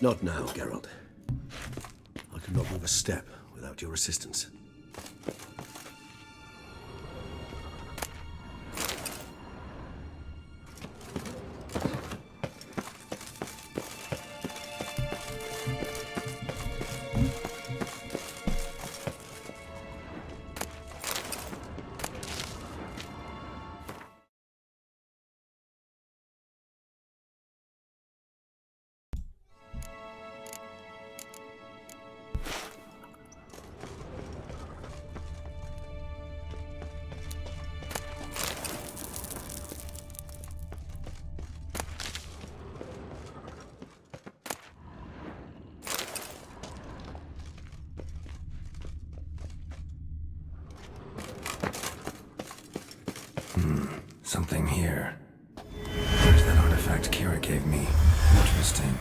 Not now, Geralt. I could not move a step without your assistance. Something here. There's that artifact Kira gave me. Interesting.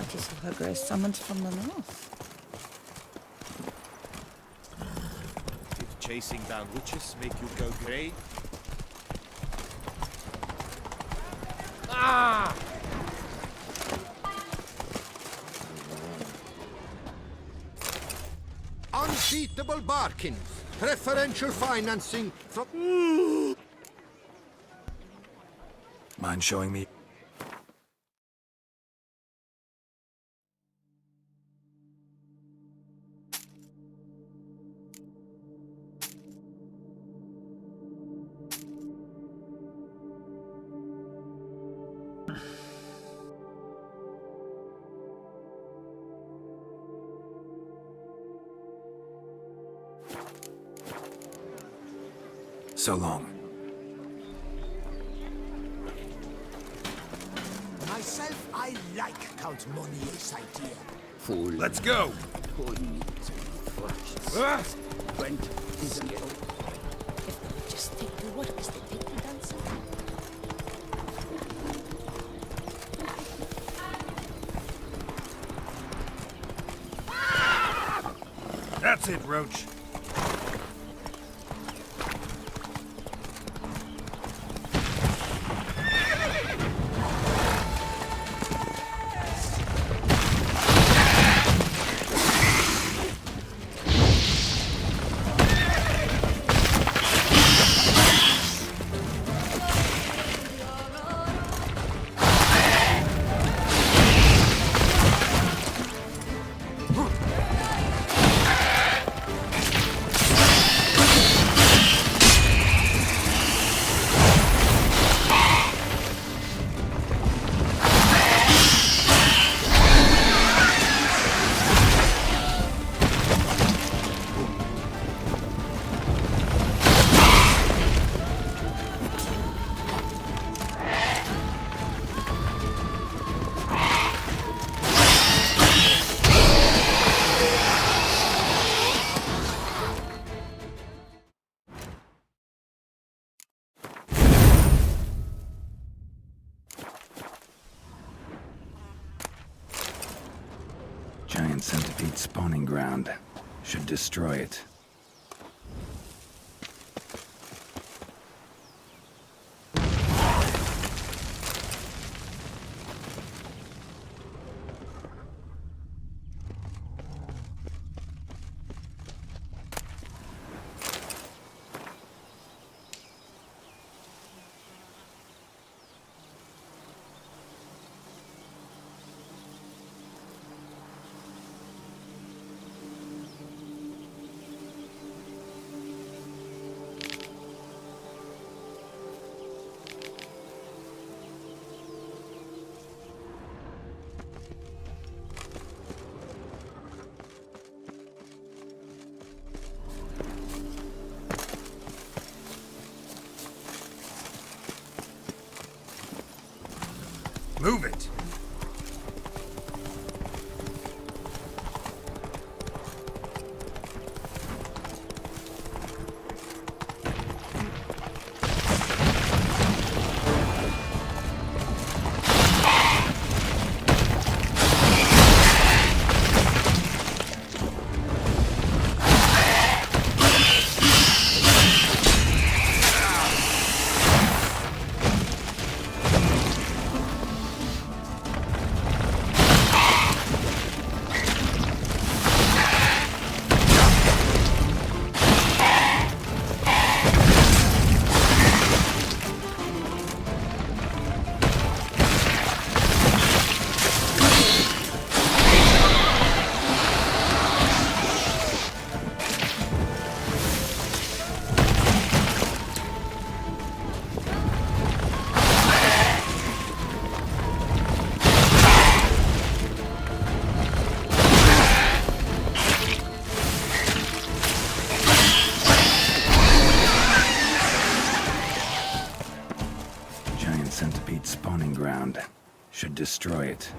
That is who her grace summoned from the north. Did chasing down witches make you go grey? Ah! Unbeatable bargains. Preferential financing from... Mind showing me? So long. Myself, I like Count Monier's idea. Fool. Let's go! Went his If they would just take the work as they take the dancing. That's it, Roach. Giant centipede spawning ground. Should destroy it. Move it! Centipede spawning ground. Should destroy it.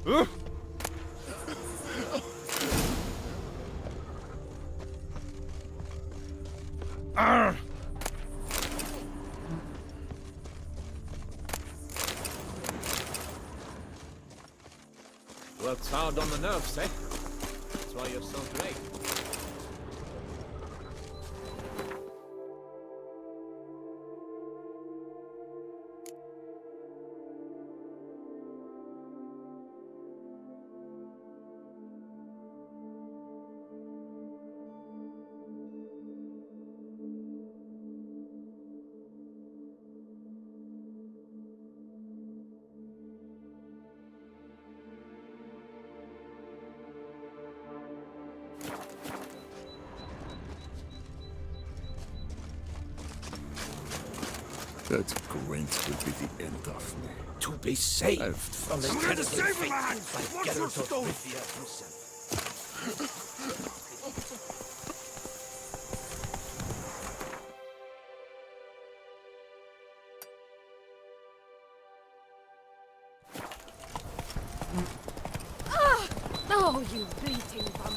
Worked hard on the nerves, eh? That's why you're so great. That Gwent will be the end of me. To be saved from the terrible fate by Geralt of Rivia himself. Oh, you bleating bum.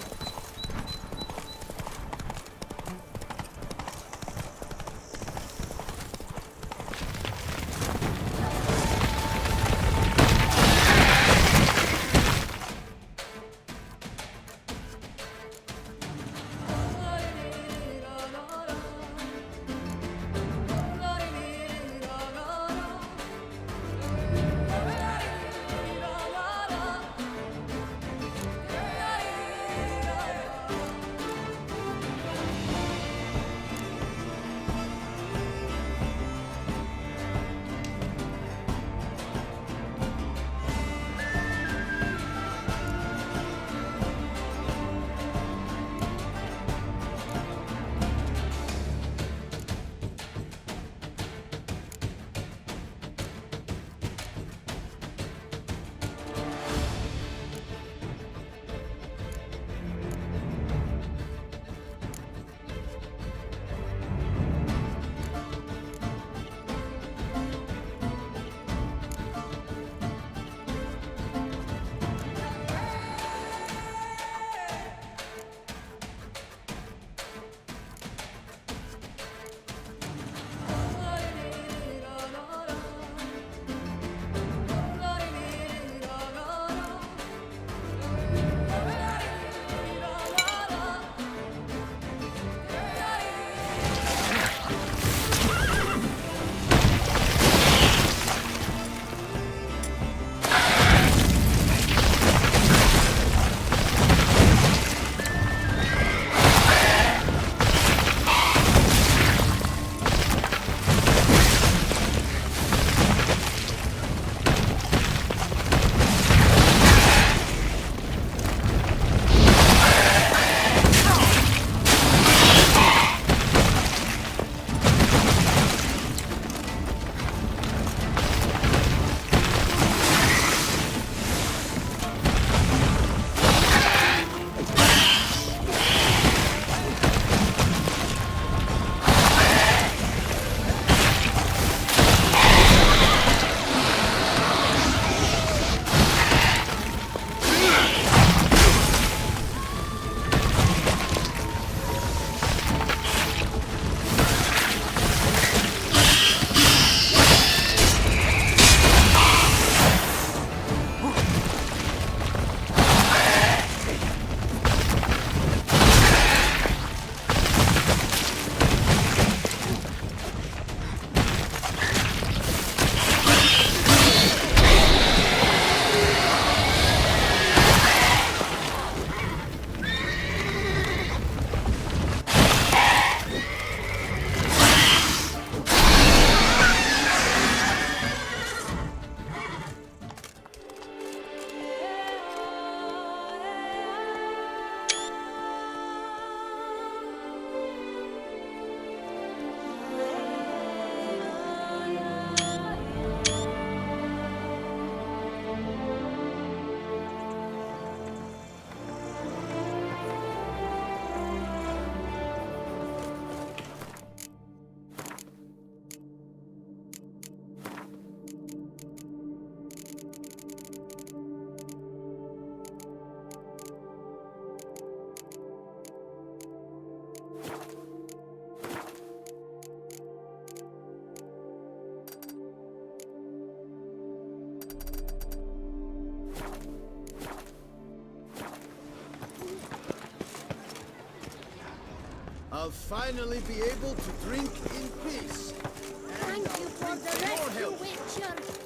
I'll finally be able to drink in peace. Thank you for the rescue, Witcher.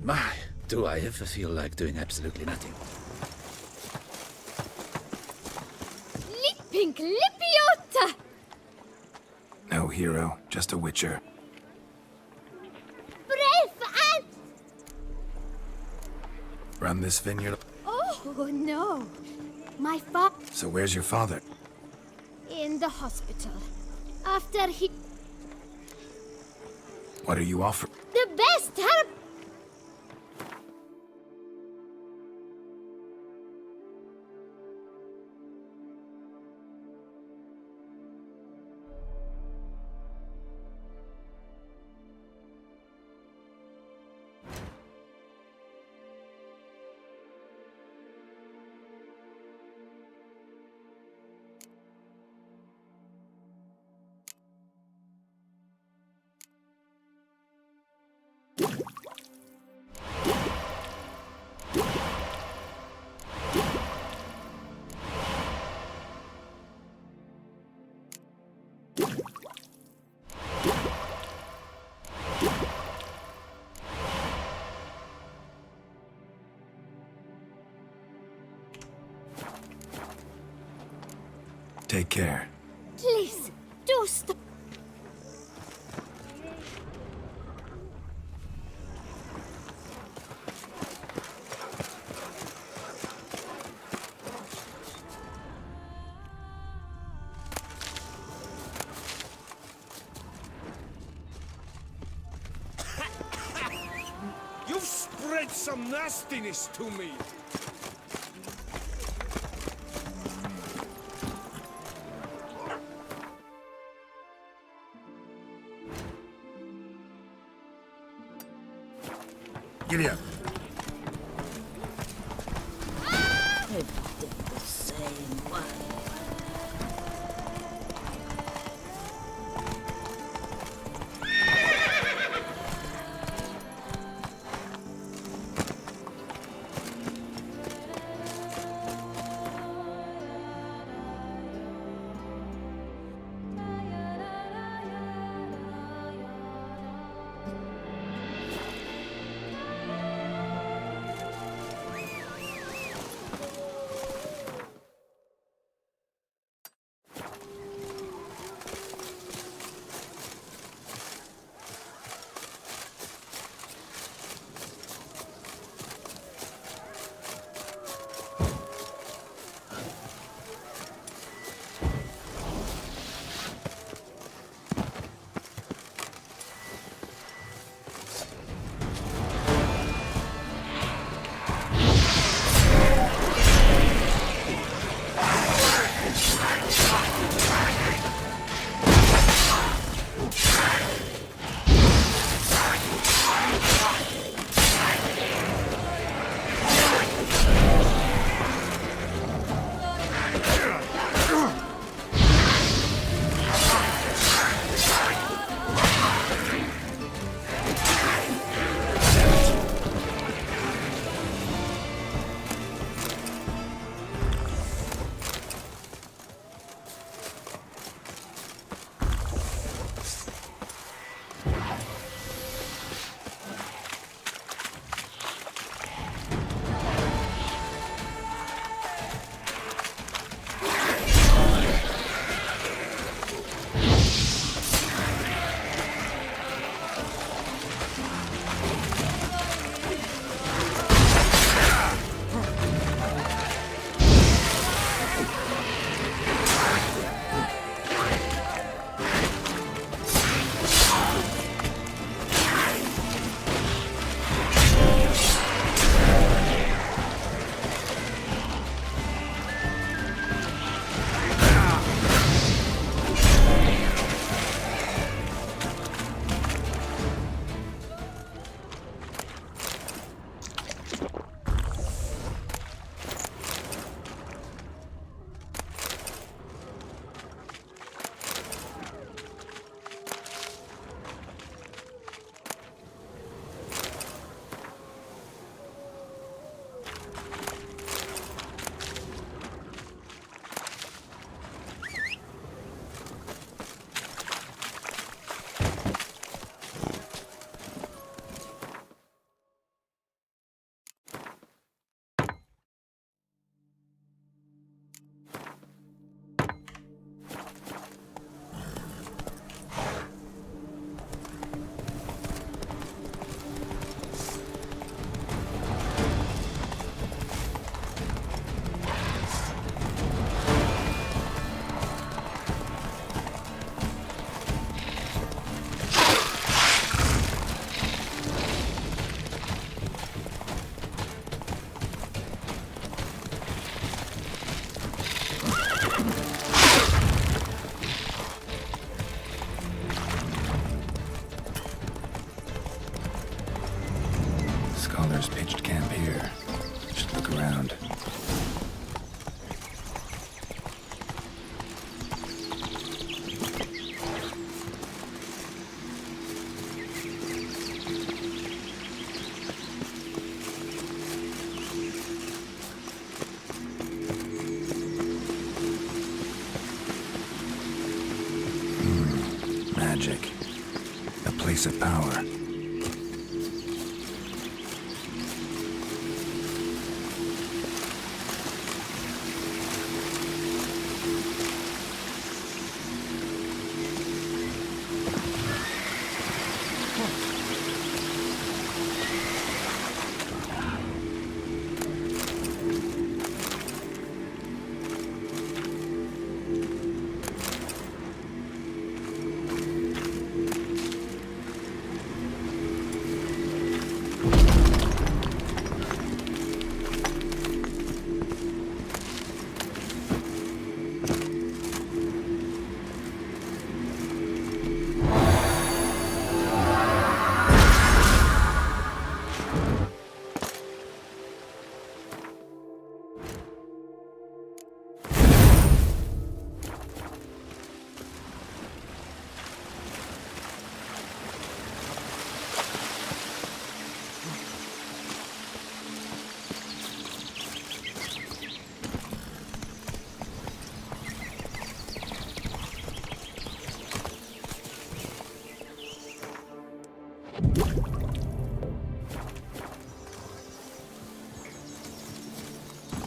My, do I ever feel like doing absolutely nothing. Lippink Lippiotta! No hero, just a witcher. Brave and... Run this vineyard. Oh, no. My father So where's your father? in the hospital. After he... What are you offering? The best herb... Take care. Please, do stop. You've spread some nastiness to me. Giddy up. Everything the same way. Callers pitched camp here. Should look around. Magic. A place of power.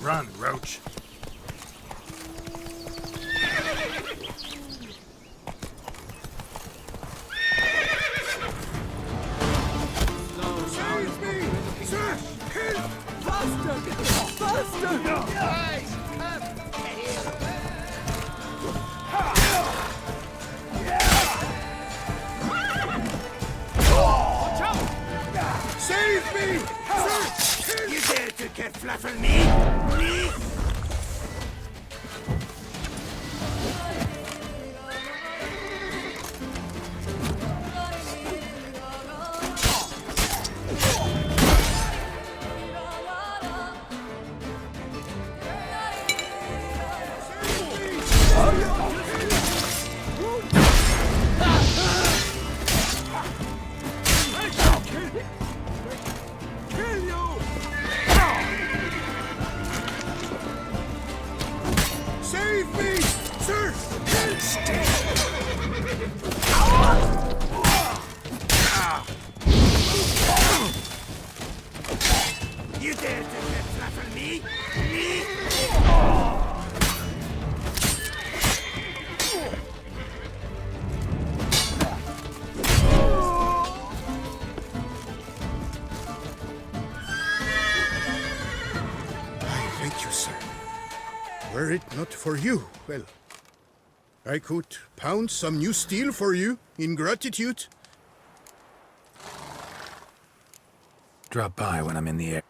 Run, Roach. Save me! Sir! You dare to get fluffing me? Save me! Sir! You dare to get fluffing me? I thank you, sir. Were it not for you, well, I could pound some new steel for you in gratitude. Drop by when I'm in the air.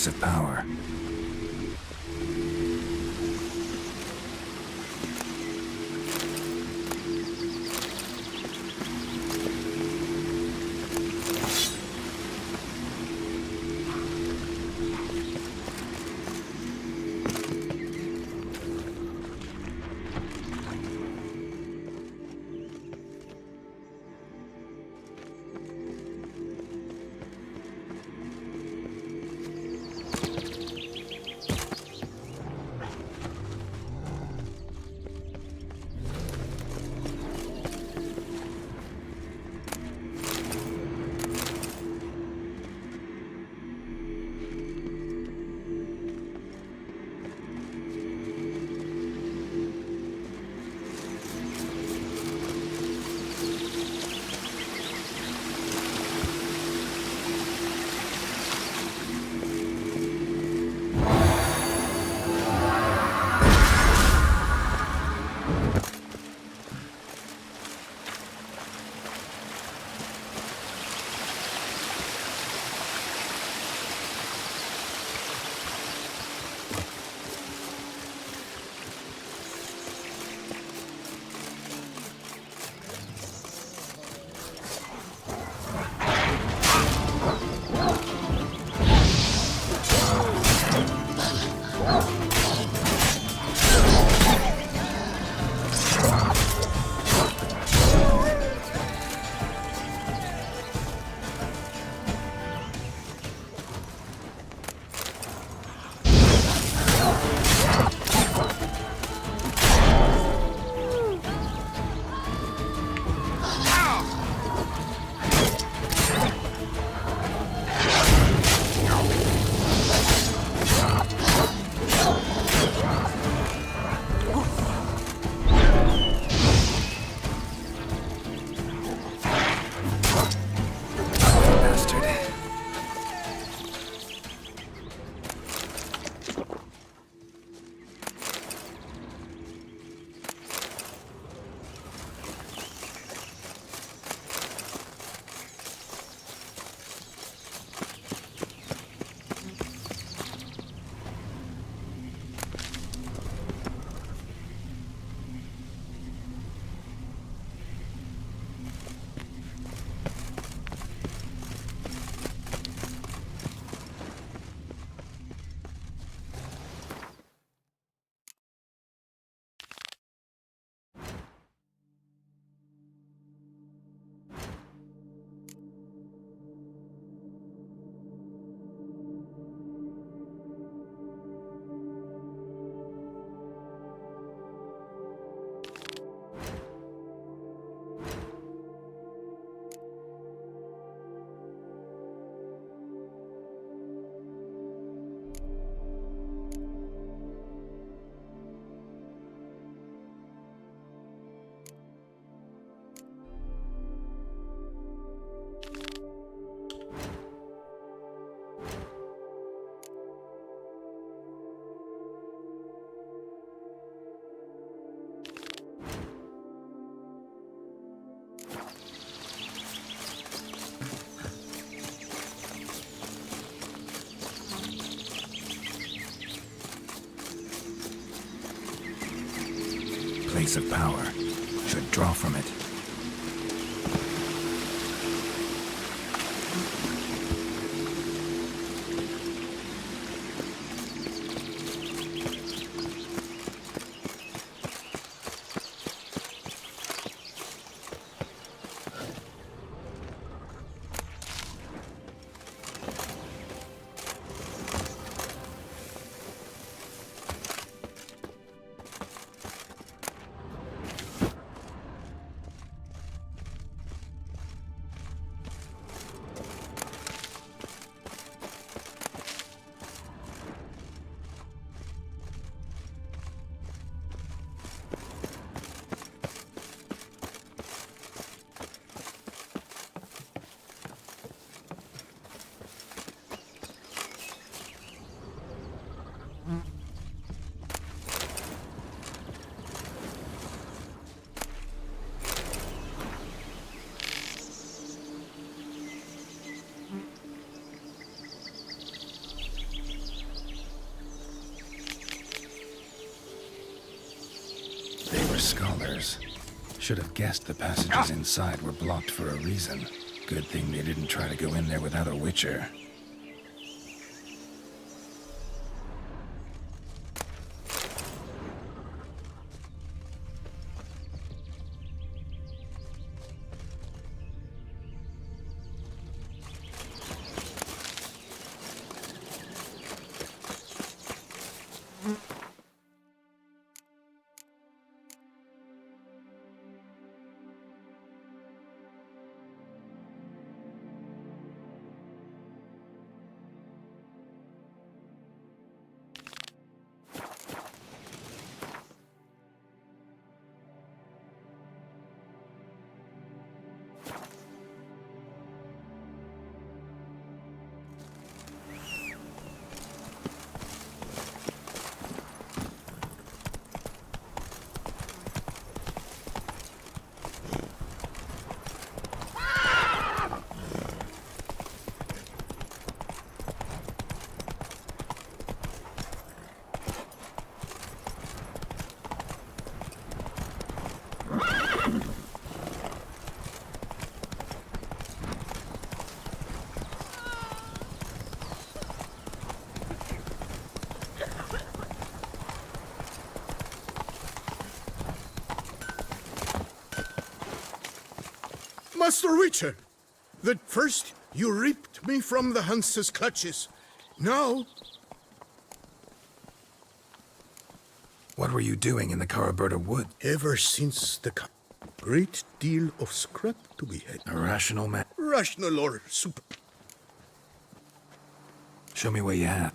Place of power. Place of power. Should draw from it. were scholars. Should have guessed the passages inside were blocked for a reason. Good thing they didn't try to go in there without a witcher. Master Witcher! That first you ripped me from the Hanse's clutches. Now, What were you doing in the Caraberta wood? ever since the great deal of scrap to be had. A rational man. Rational or super. Show me what you had.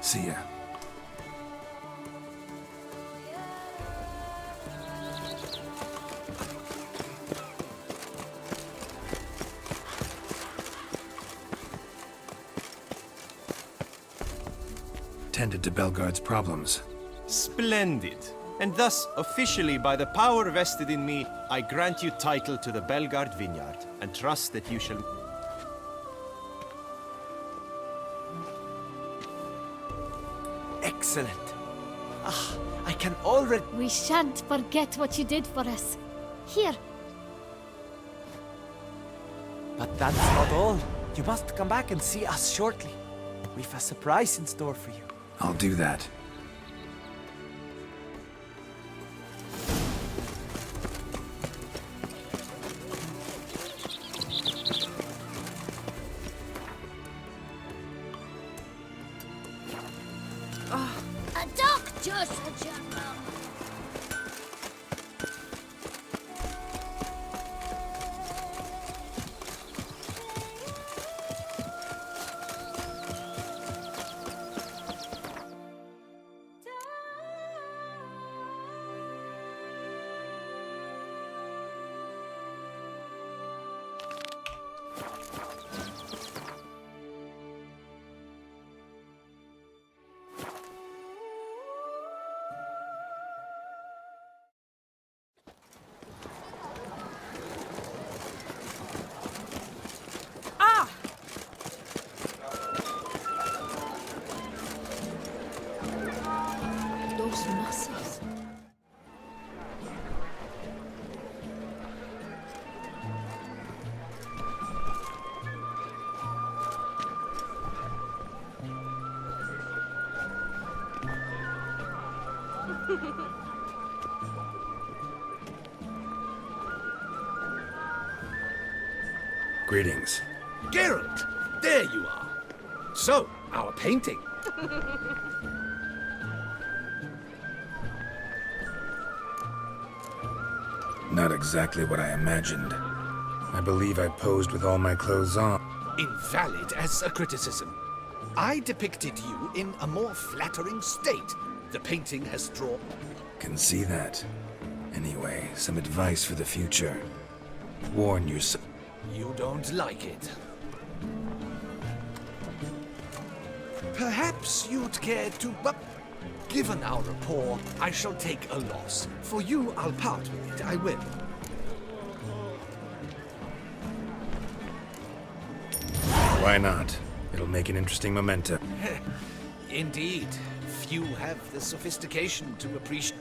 See ya. Tended to Belgard's problems. Splendid. And thus, officially by the power vested in me, I grant you title to the Belgard vineyard, and trust that you shall... Excellent. Ah, I can already... We shan't forget what you did for us. Here, But that's not all. You must come back and see us shortly. We've a surprise in store for you. I'll do that. a doctor, Sir General. Those muscles. Greetings. Geralt, there you are. So, our painting. Not exactly what I imagined. I believe I posed with all my clothes on. Invalid as a criticism. I depicted you in a more flattering state. The painting has drawn... Can see that. Anyway, some advice for the future. Warn yourself. You don't like it. Perhaps you'd care to... But given our rapport, I shall take a loss. For you, I'll part with it. I will. Why not? It'll make an interesting memento. Indeed. Few have the sophistication to appreciate...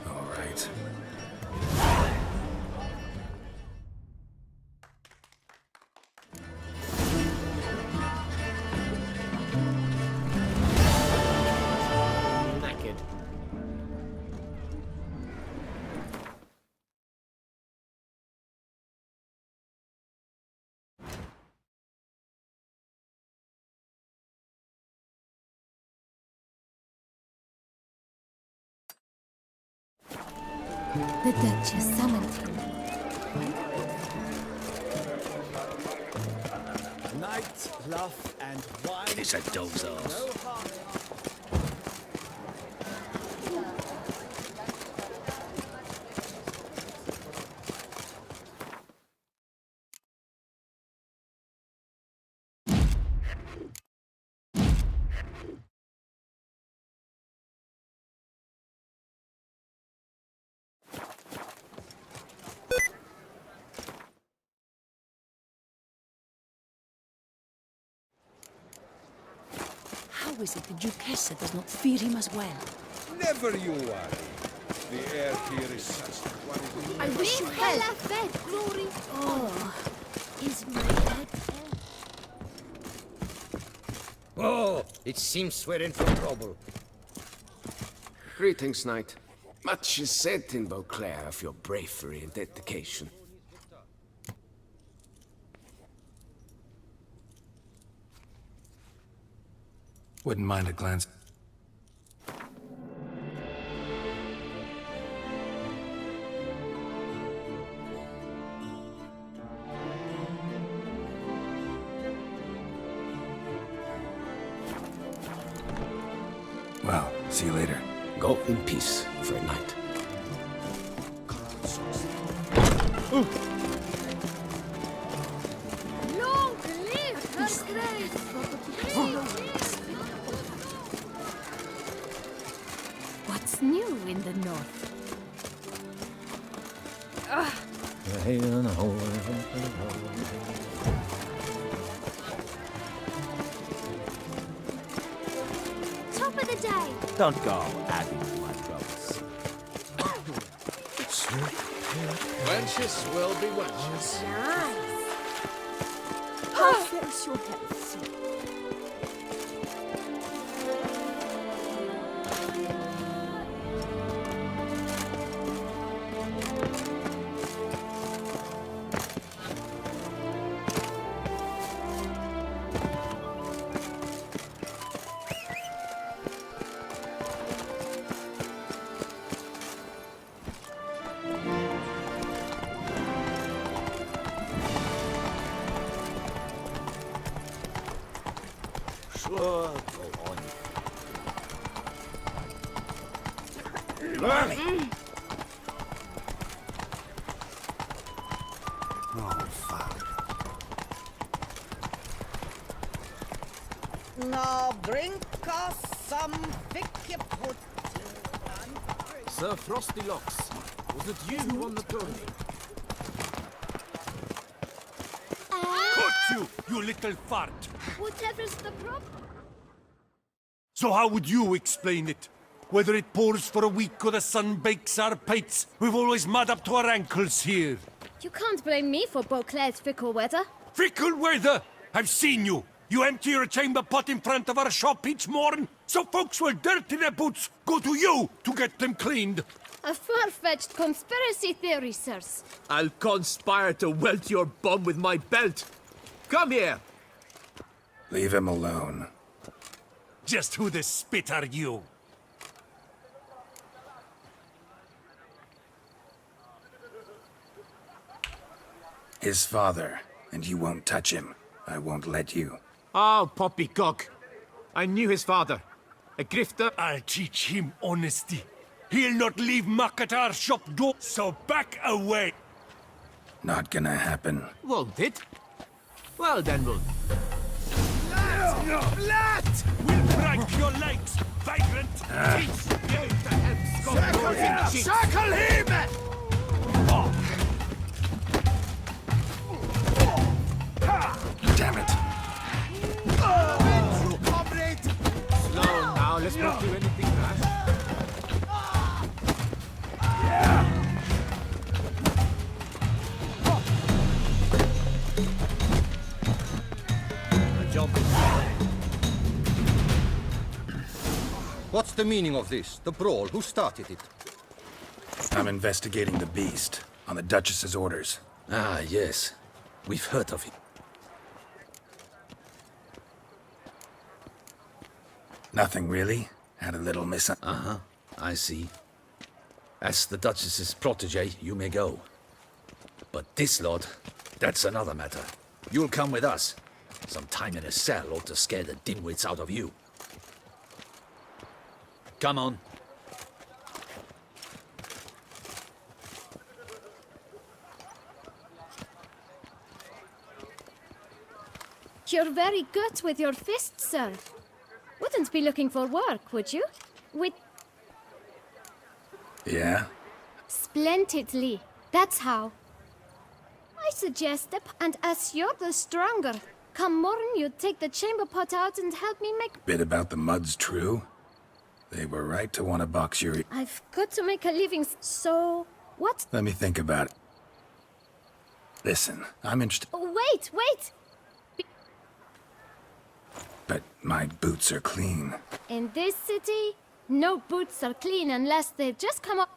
All right. Naked. The Duchess summoned him. Night, laugh, and wine. It's a dog's ass. No harm. How is it the Duchessa does not fear him as well? Never you worry. The air here is such that one is... I wish you had. Glory. Oh, is my head? Oh, it seems we're in for trouble. Greetings, Knight. Much is said in Beauclair of your bravery and dedication. Wouldn't mind a glance. Well, see you later. Go in peace for a night. Long live her grace! What's new in the north? Top of the day! Don't go adding to my troubles. Wenches will be wenches. Nice! How fares your health, sir? Sure, go on. Now bring us some thick put. Sir Frosty Locks, was it you who won the tourney? You little fart! Whatever's the problem? So how would you explain it? Whether it pours for a week or the sun bakes our pates, we've always mud up to our ankles here. You can't blame me for Beauclair's fickle weather. Fickle weather! I've seen you! You empty your chamber pot in front of our shop each morn, so folks will dirty their boots go to you to get them cleaned. A far-fetched conspiracy theory, sirs. I'll conspire to welt your bum with my belt. Come here! Leave him alone. Just who the spit are you? His father, and you won't touch him. I won't let you. Oh, poppycock. I knew his father. A grifter. I'll teach him honesty. He'll not leave muck at our shop door, so back away. Not gonna happen. Won't it? Well, then we'll... Blat! We'll break your legs, vagrant! Circle him! Damn it! Comrade! Slow now, let's not do anything rash. What's the meaning of this? The brawl? Who started it? I'm investigating the beast, on the Duchess's orders. Ah, yes. We've heard of it. Nothing really. Had a little Uh-huh. I see. As the Duchess's protege, you may go. But this lot, that's another matter. You'll come with us. Some time in a cell ought to scare the dimwits out of you. Come on. You're very good with your fists, sir. Wouldn't be looking for work, would you? With Yeah? splendidly. That's how. I suggest that, and as you're the stronger, come morn you take the chamber pot out and help me make... Bit about the mud's true. They were right to want to box your... I've got to make a living, so... What? Let me think about it. Listen, I'm interested... Oh, wait! But my boots are clean. In this city, no boots are clean unless they just come up...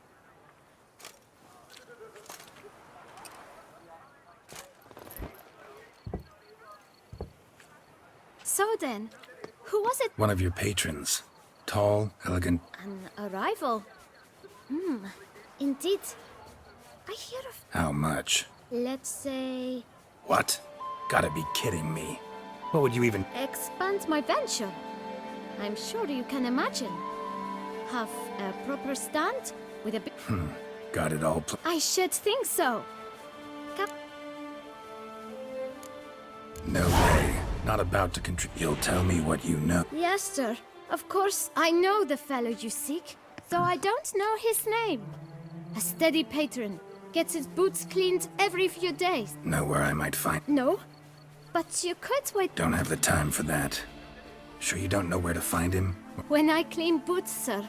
So then, who was it? One of your patrons. Tall, elegant... An arrival. Indeed. I hear of... How much? Let's say... What? Gotta be kidding me. What would you even... expand my venture. I'm sure you can imagine. have a proper stand with a big... Got it all I should think so. No way. Not about to contribute. You'll tell me what you know. Yes, sir. Of course, I know the fellow you seek, though I don't know his name. A steady patron. Gets his boots cleaned every few days. Know where I might find... No? But you could wait... Don't have the time for that. Sure you don't know where to find him? When I clean boots, sir,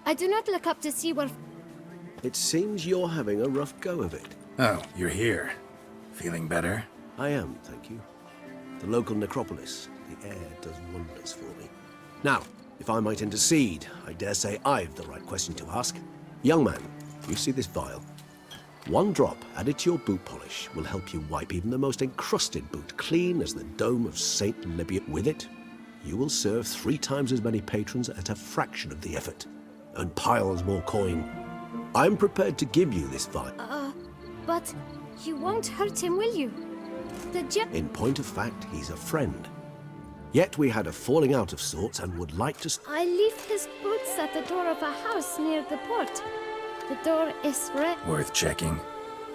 I do not look up to see where... It seems you're having a rough go of it. Oh, you're here. Feeling better? I am, thank you. The local necropolis. The air does wonders for me. Now, if I might intercede, I dare say I've the right question to ask. Young man, you see this vial? One drop added to your boot polish will help you wipe even the most encrusted boot clean as the dome of St. Libya. With it, you will serve 3 times as many patrons at a fraction of the effort, and piles more coin. I'm prepared to give you this vial. But you won't hurt him, will you? In point of fact, he's a friend. Yet we had a falling out of sorts and would like to... I leave his boots at the door of a house near the port. The door is red. Worth checking.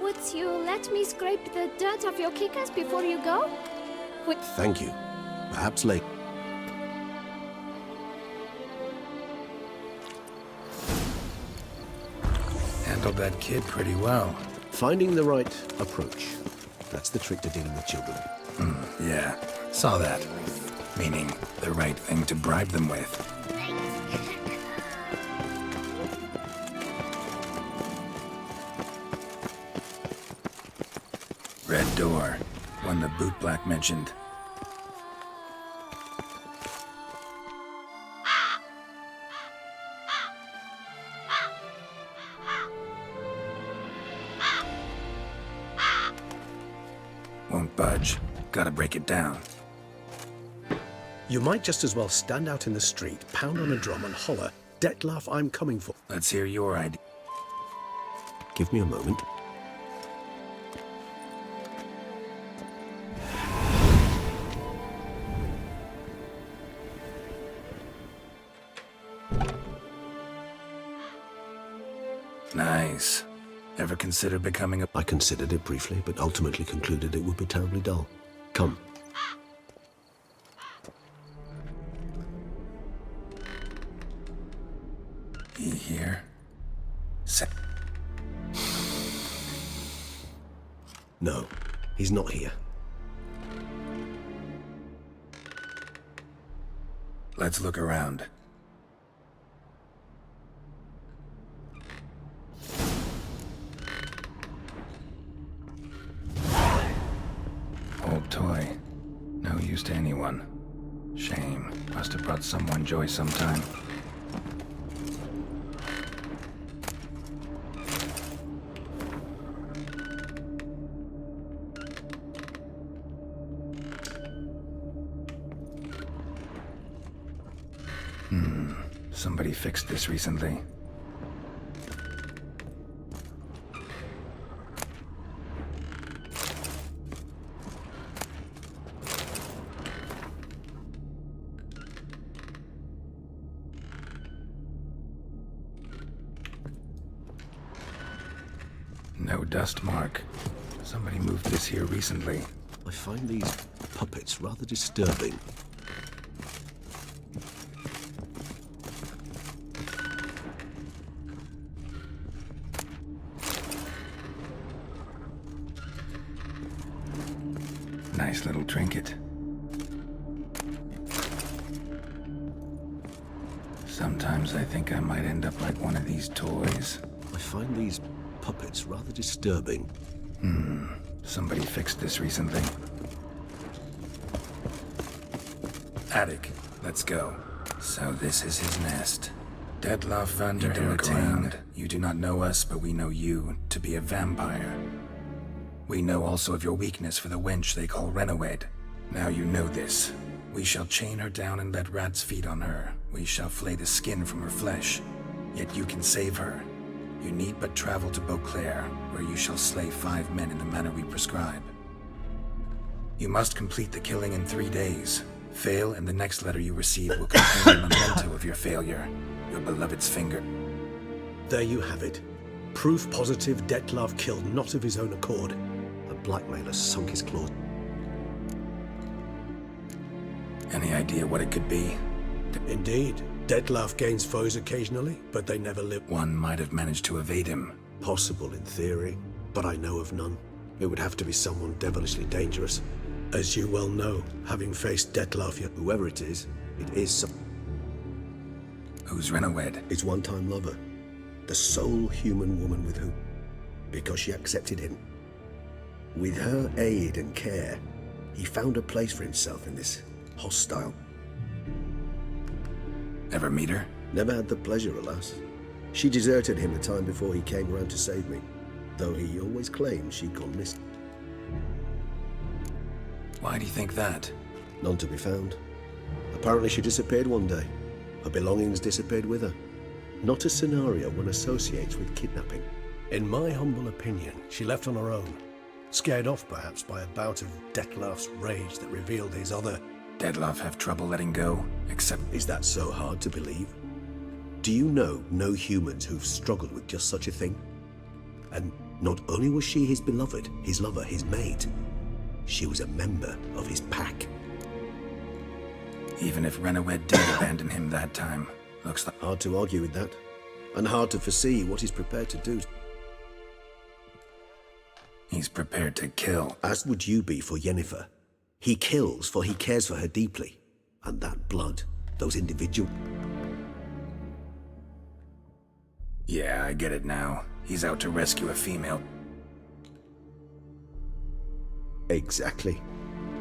Would you let me scrape the dirt off your kickers before you go? Thank you. Perhaps later. Handled that kid pretty well. Finding the right approach. That's the trick to dealing with children. Yeah, saw that. Meaning, the right thing to bribe them with. Red door. One the bootblack mentioned. Won't budge. Gotta break it down. You might just as well stand out in the street, pound on a drum and holler, "Dettlaff, I'm coming for..." Let's hear your idea. Give me a moment. Nice. Ever consider becoming a... I considered it briefly, but ultimately concluded it would be terribly dull. Come. He here? No, he's not here. Let's look around. Old toy. No use to anyone. Shame. Must have brought someone joy sometime. Somebody fixed this recently. No dust mark. Somebody moved this here recently. I find these puppets rather disturbing. Nice little trinket. Sometimes I think I might end up like one of these toys. I find these puppets rather disturbing. Somebody fixed this recently. Attic, let's go. So this is his nest. Dettlaff van der Hertang. You do not know us, but we know you to be a vampire. We know also of your weakness for the wench they call Renawed. Now you know this. We shall chain her down and let rats feed on her. We shall flay the skin from her flesh. Yet you can save her. You need but travel to Beauclair, where you shall slay 5 men in the manner we prescribe. You must complete the killing in 3 days. Fail, and the next letter you receive will contain a memento of your failure. Your beloved's finger. There you have it. Proof positive Dettlaff killed not of his own accord. A blackmailer sunk his claws. Any idea what it could be? Indeed. Dettlaff gains foes occasionally, but they never live. One might have managed to evade him. Possible in theory, but I know of none. It would have to be someone devilishly dangerous. As you well know, having faced Dettlaff, whoever it is some... Who's Renawed? His one-time lover. The sole human woman with whom... Because she accepted him. With her aid and care, he found a place for himself in this hostile... Ever meet her? Never had the pleasure, alas. She deserted him a time before he came round to save me, though he always claimed she'd gone missing. Why do you think that? None to be found. Apparently she disappeared one day. Her belongings disappeared with her. Not a scenario one associates with kidnapping. In my humble opinion, she left on her own. Scared off, perhaps, by a bout of Dettlaff's rage that revealed his other... Dettlaff have trouble letting go, except... Is that so hard to believe? Do you know no humans who've struggled with just such a thing? And not only was she his beloved, his lover, his mate, she was a member of his pack. Even if Renawed did abandon him that time, looks like... Hard to argue with that. And hard to foresee what he's prepared to do. He's prepared to kill. As would you be for Yennefer. He kills for he cares for her deeply. And that blood, those individual... Yeah, I get it now. He's out to rescue a female. Exactly.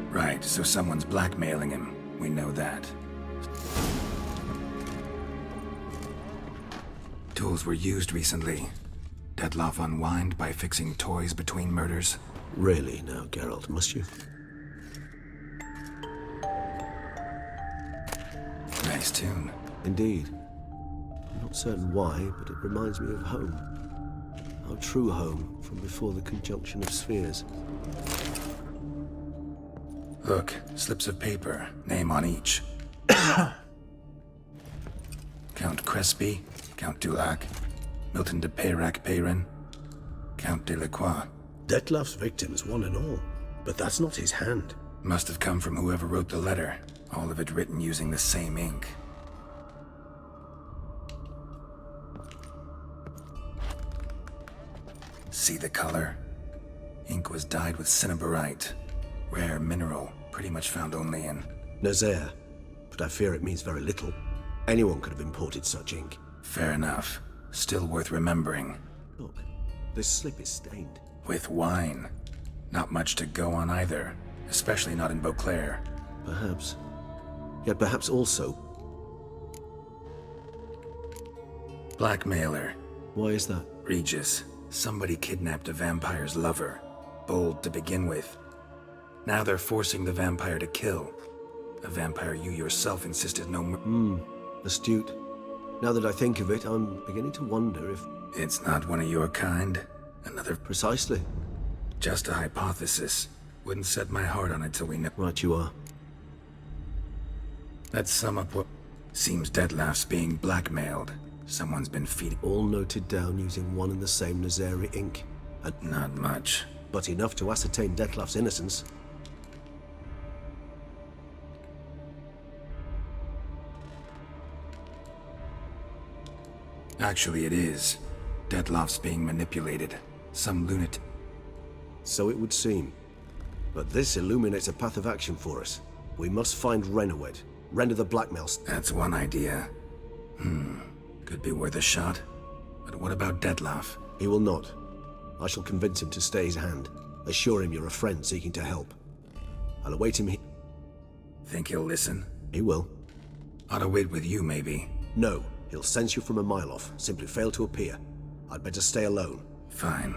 Right, so someone's blackmailing him. We know that. Tools were used recently. Dettlaff unwind by fixing toys between murders. Really now, Geralt, must you? Nice tune. Indeed. I'm not certain why, but it reminds me of home. Our true home from before the conjunction of spheres. Look, slips of paper, name on each. Count Crespi, Count Dulac, Milton de Peyrac-Peyrin, Count Delacroix. Dettlaff's victims, one and all. But that's not his hand. Must have come from whoever wrote the letter. All of it written using the same ink. See the color? Ink was dyed with cinnabarite. Rare mineral, pretty much found only in... Nazaire. But I fear it means very little. Anyone could have imported such ink. Fair enough. Still worth remembering. Look, this slip is stained. With wine. Not much to go on either. Especially not in Beauclair. Perhaps. Yet perhaps also... Blackmailer. Why is that? Regis. Somebody kidnapped a vampire's lover. Bold to begin with. Now they're forcing the vampire to kill. A vampire you yourself insisted no... Astute. Now that I think of it, I'm beginning to wonder if... It's not one of your kind? Another... Precisely. Just a hypothesis. Wouldn't set my heart on it till we know... Right you are. Let's sum up what... Seems Dettlaff's being blackmailed. Someone's been feeding... All noted down using one and the same Nazari ink. And not much. But enough to ascertain Dettlaff's innocence. Actually, it is. Dettlaff's being manipulated. Some lunatic... So it would seem. But this illuminates a path of action for us. We must find Renawed. Render the blackmail... That's one idea. Could be worth a shot. But what about Dettlaff? He will not. I shall convince him to stay his hand. Assure him you're a friend seeking to help. I'll await him here. Think he'll listen? He will. Ought to wait with you, maybe. No. He'll sense you from a mile off. Simply fail to appear. I'd better stay alone. Fine.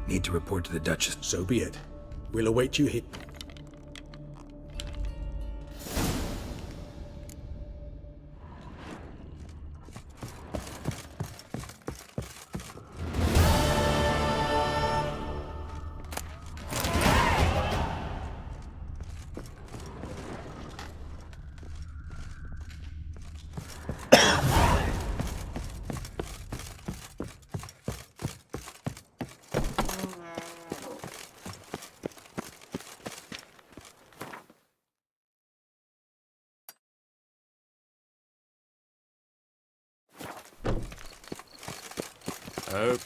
Need to report to the Duchess. So be it. We'll await you here. No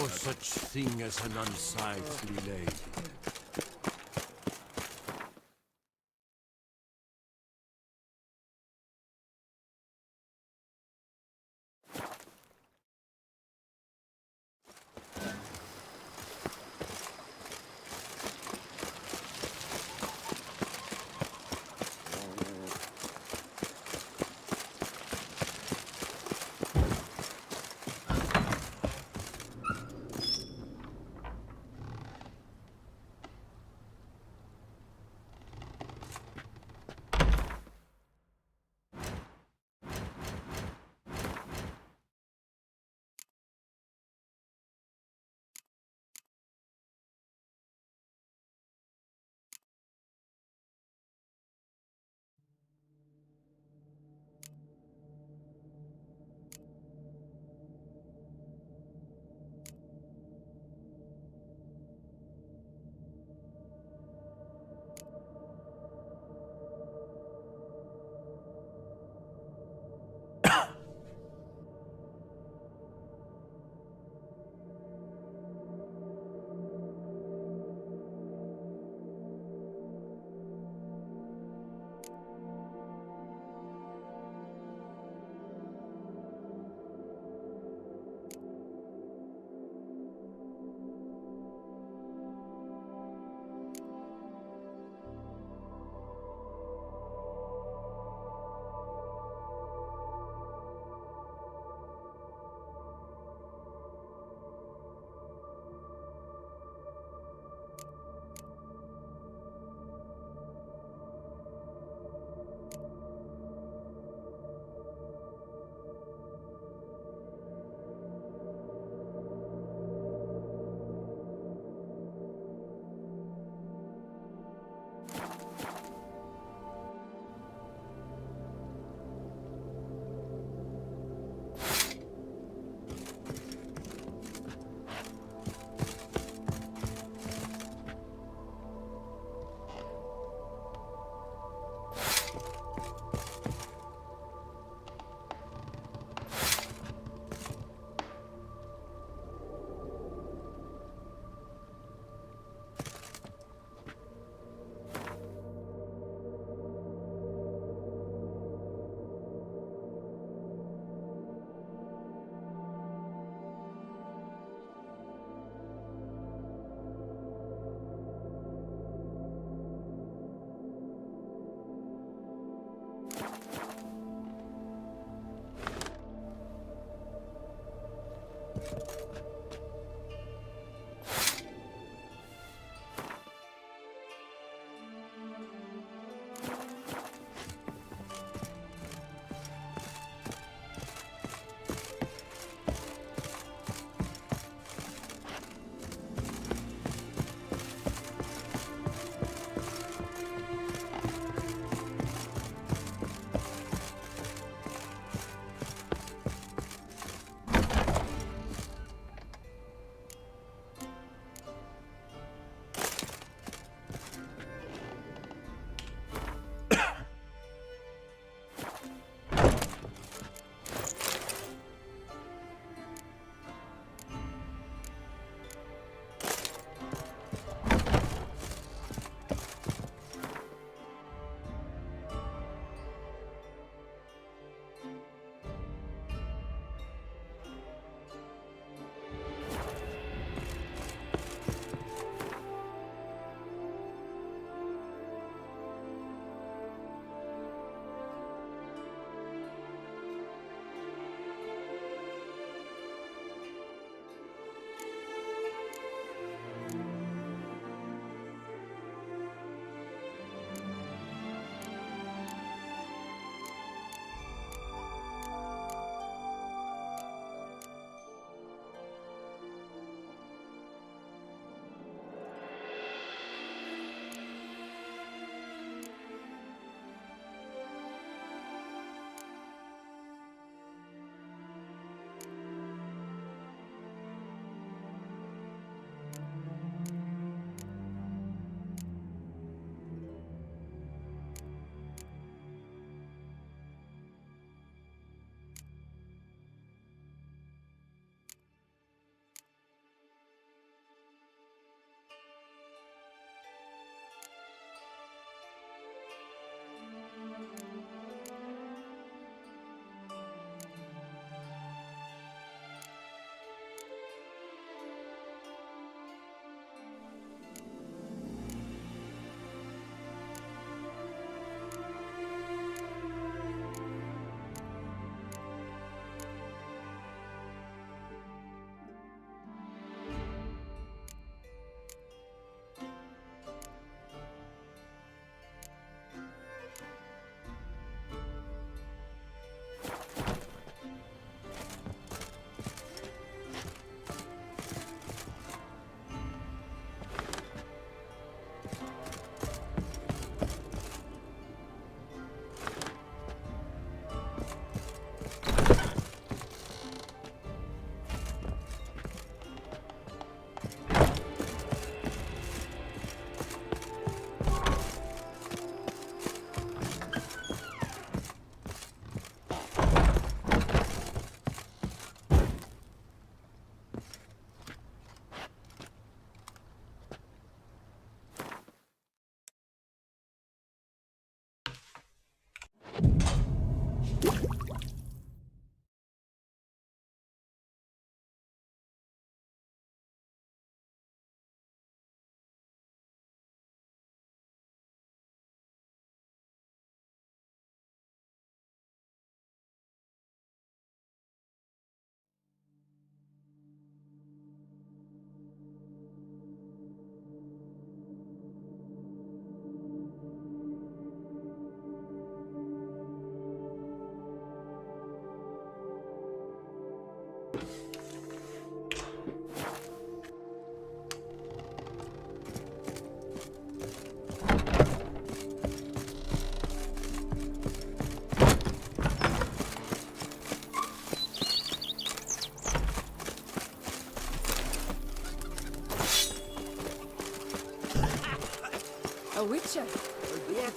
such thing as an unsightly lady.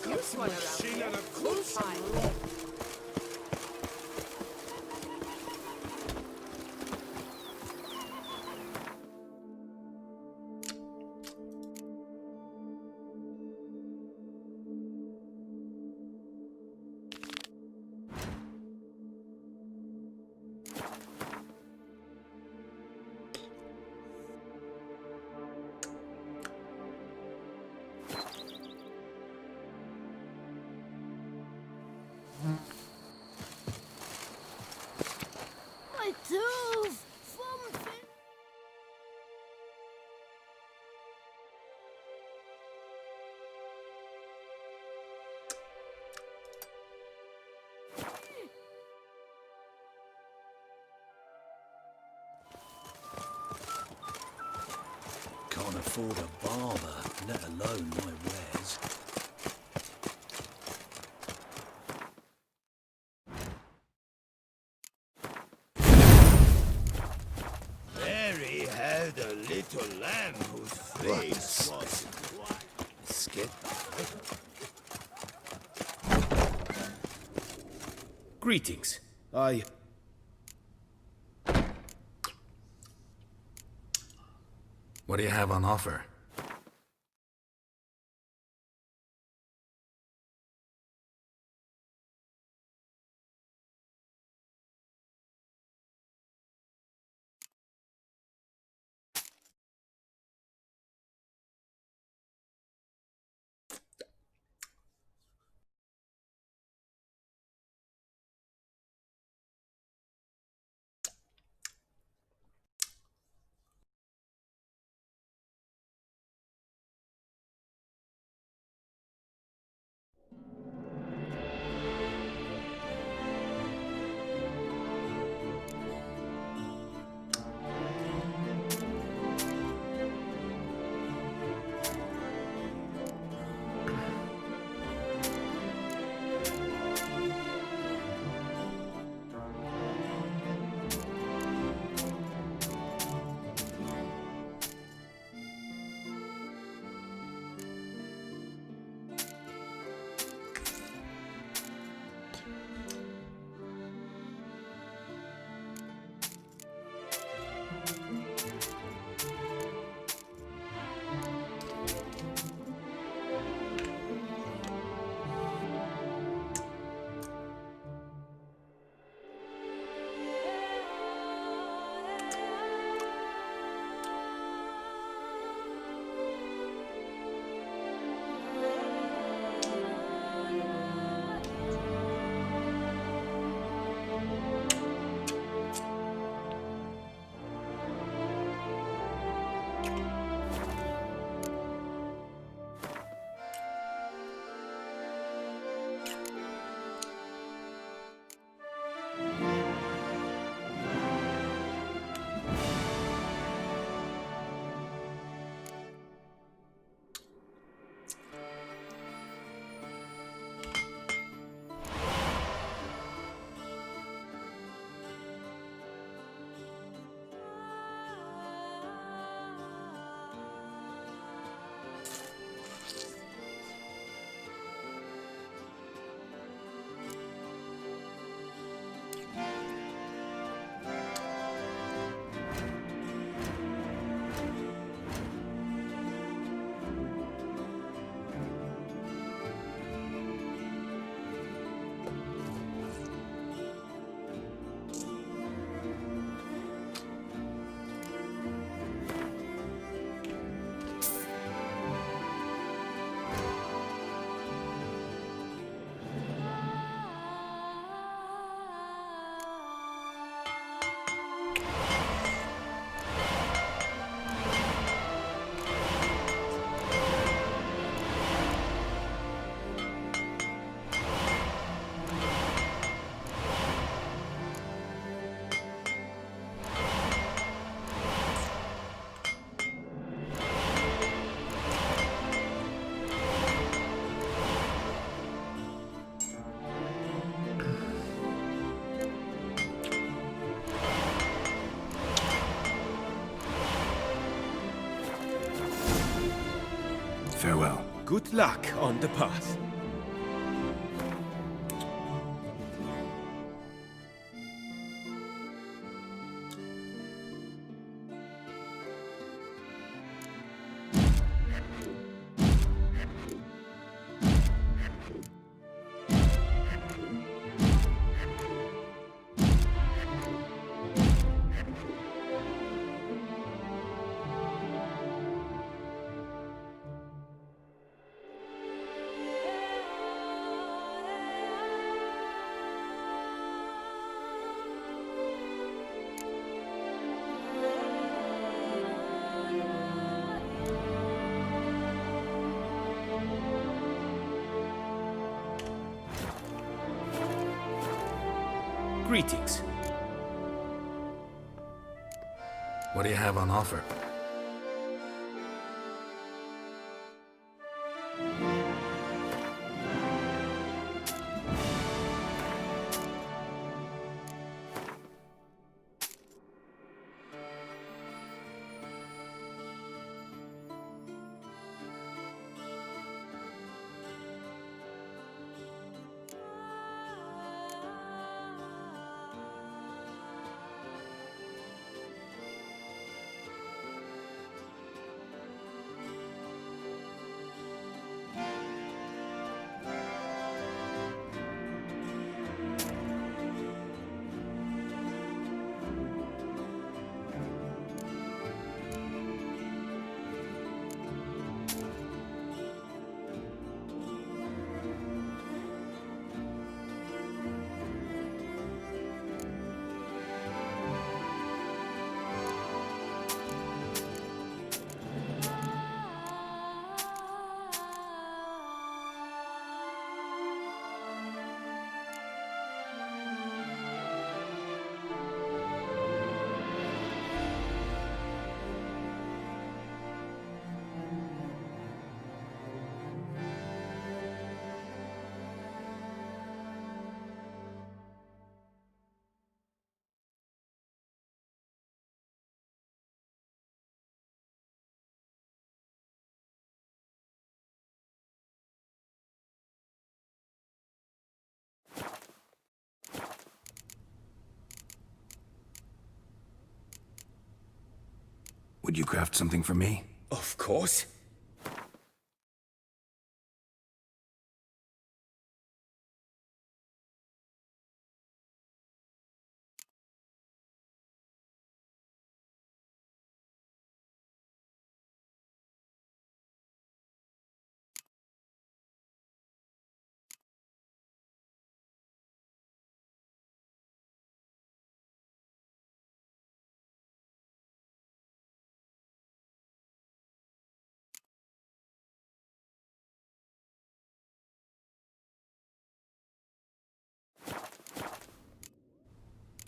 This one around here. Fine. My tooth! Something! Can't afford a barber, let alone my wares. Mary had a little lamb whose face was white. Skip. Greetings. What do you have on offer? Good luck on the path. Greetings. What do you have on offer? Would you craft something for me? Of course.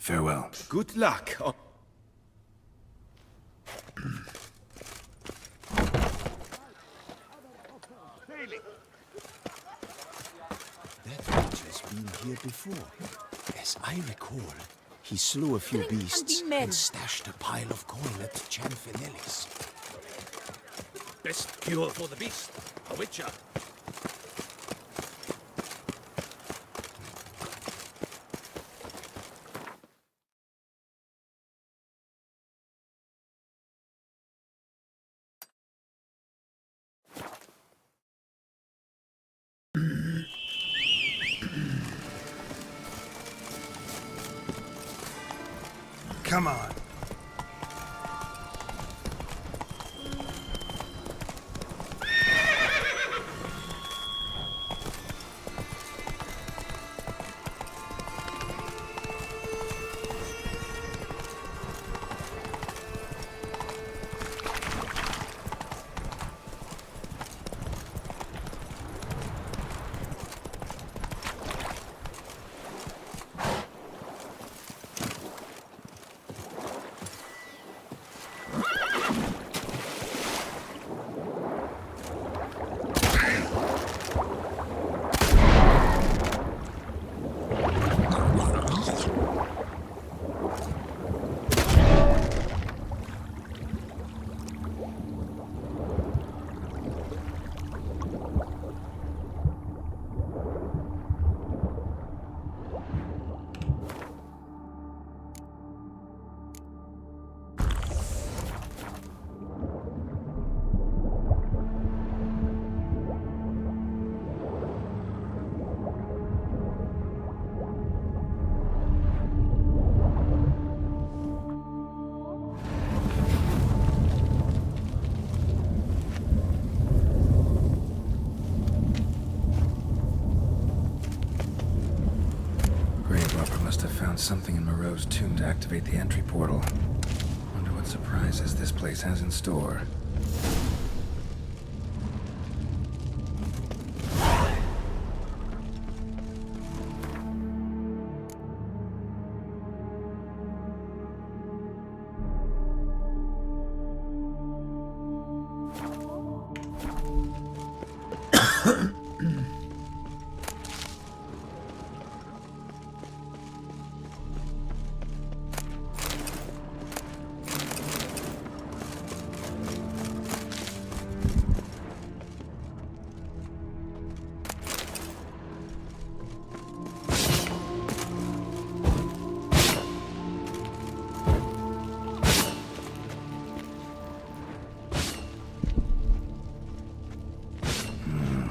Farewell. Good luck. That creature's been here before. As I recall, he slew a few beasts and stashed a pile of coin at Chanfinellis. Best cure for the beast, a witcher. Come on. must have found something in Moreau's tomb to activate the entry portal. Wonder what surprises this place has in store.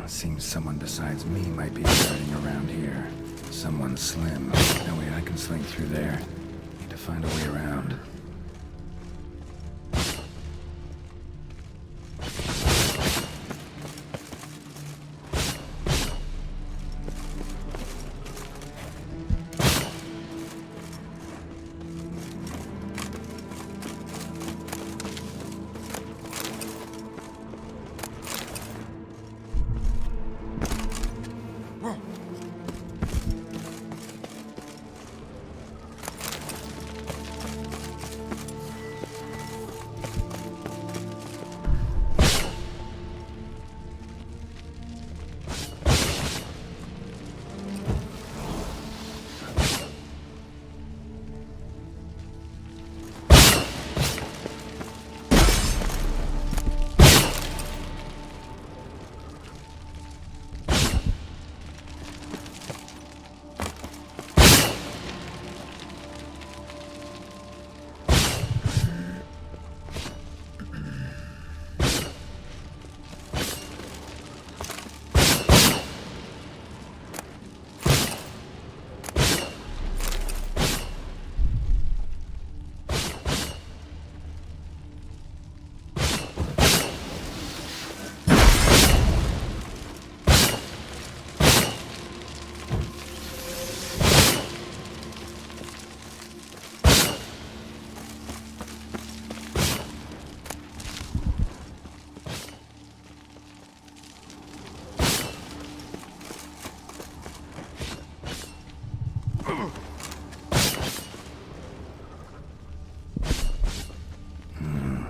Seems someone besides me might be starting around here. Someone slim. No way I can sling through there. Need to find a way around.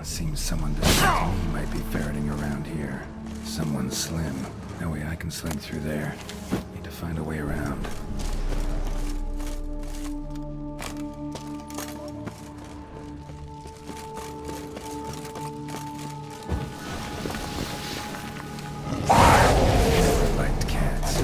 Seems someone besides me might be ferreting around here. Someone slim. No way I can sling through there. Need to find a way around. Liked cats.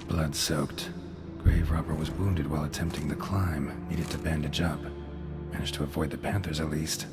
Blood-soaked. Grave robber was wounded while attempting the climb. Needed to bandage up. Managed to avoid the Panthers at least.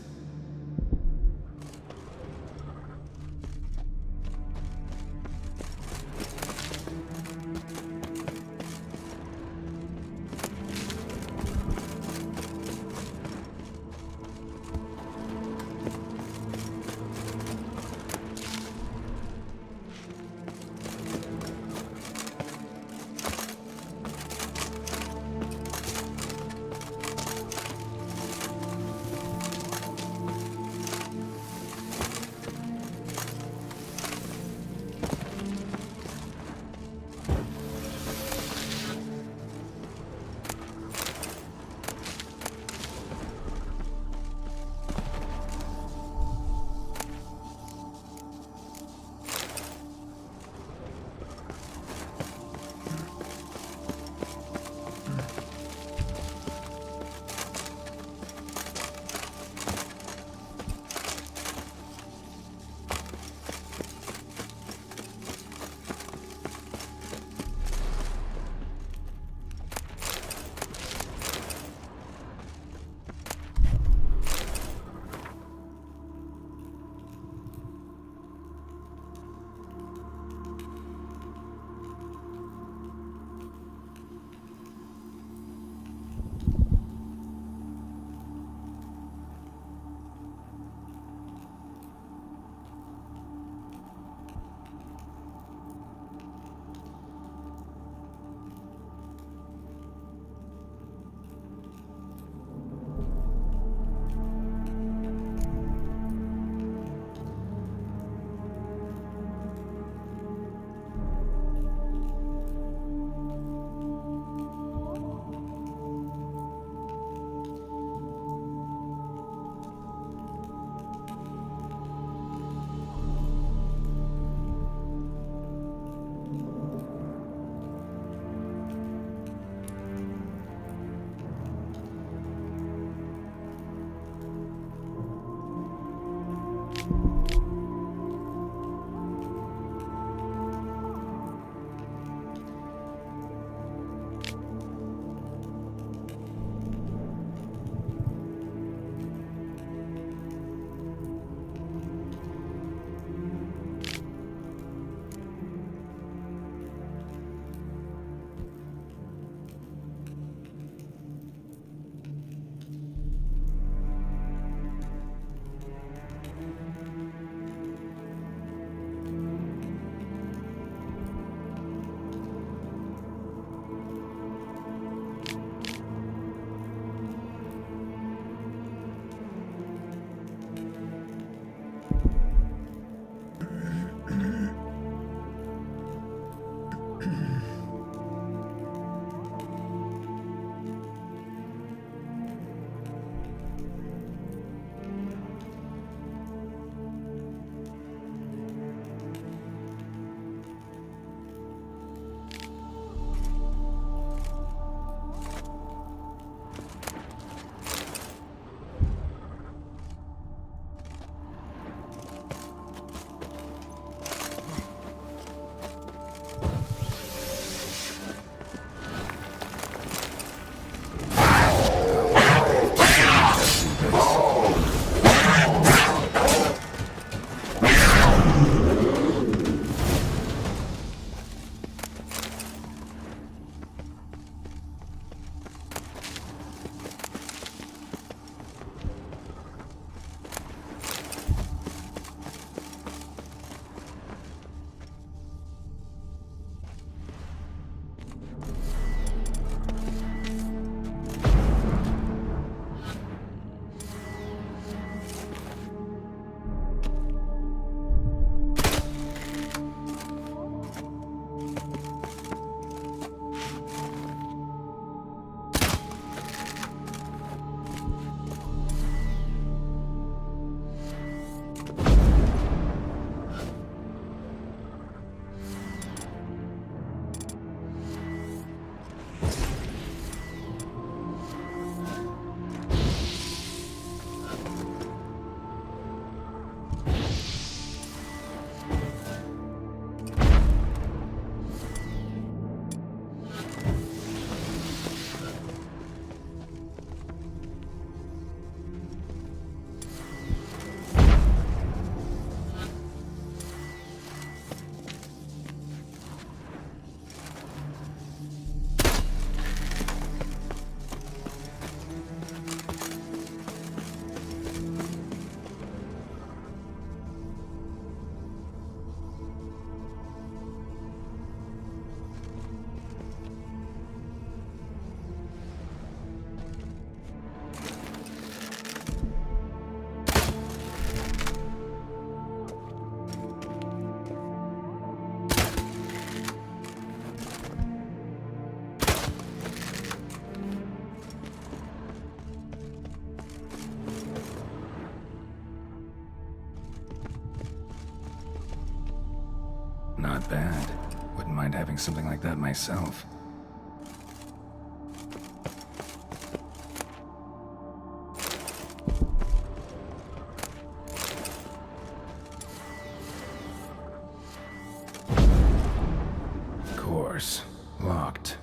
Not bad. Wouldn't mind having something like that myself. Course. Locked.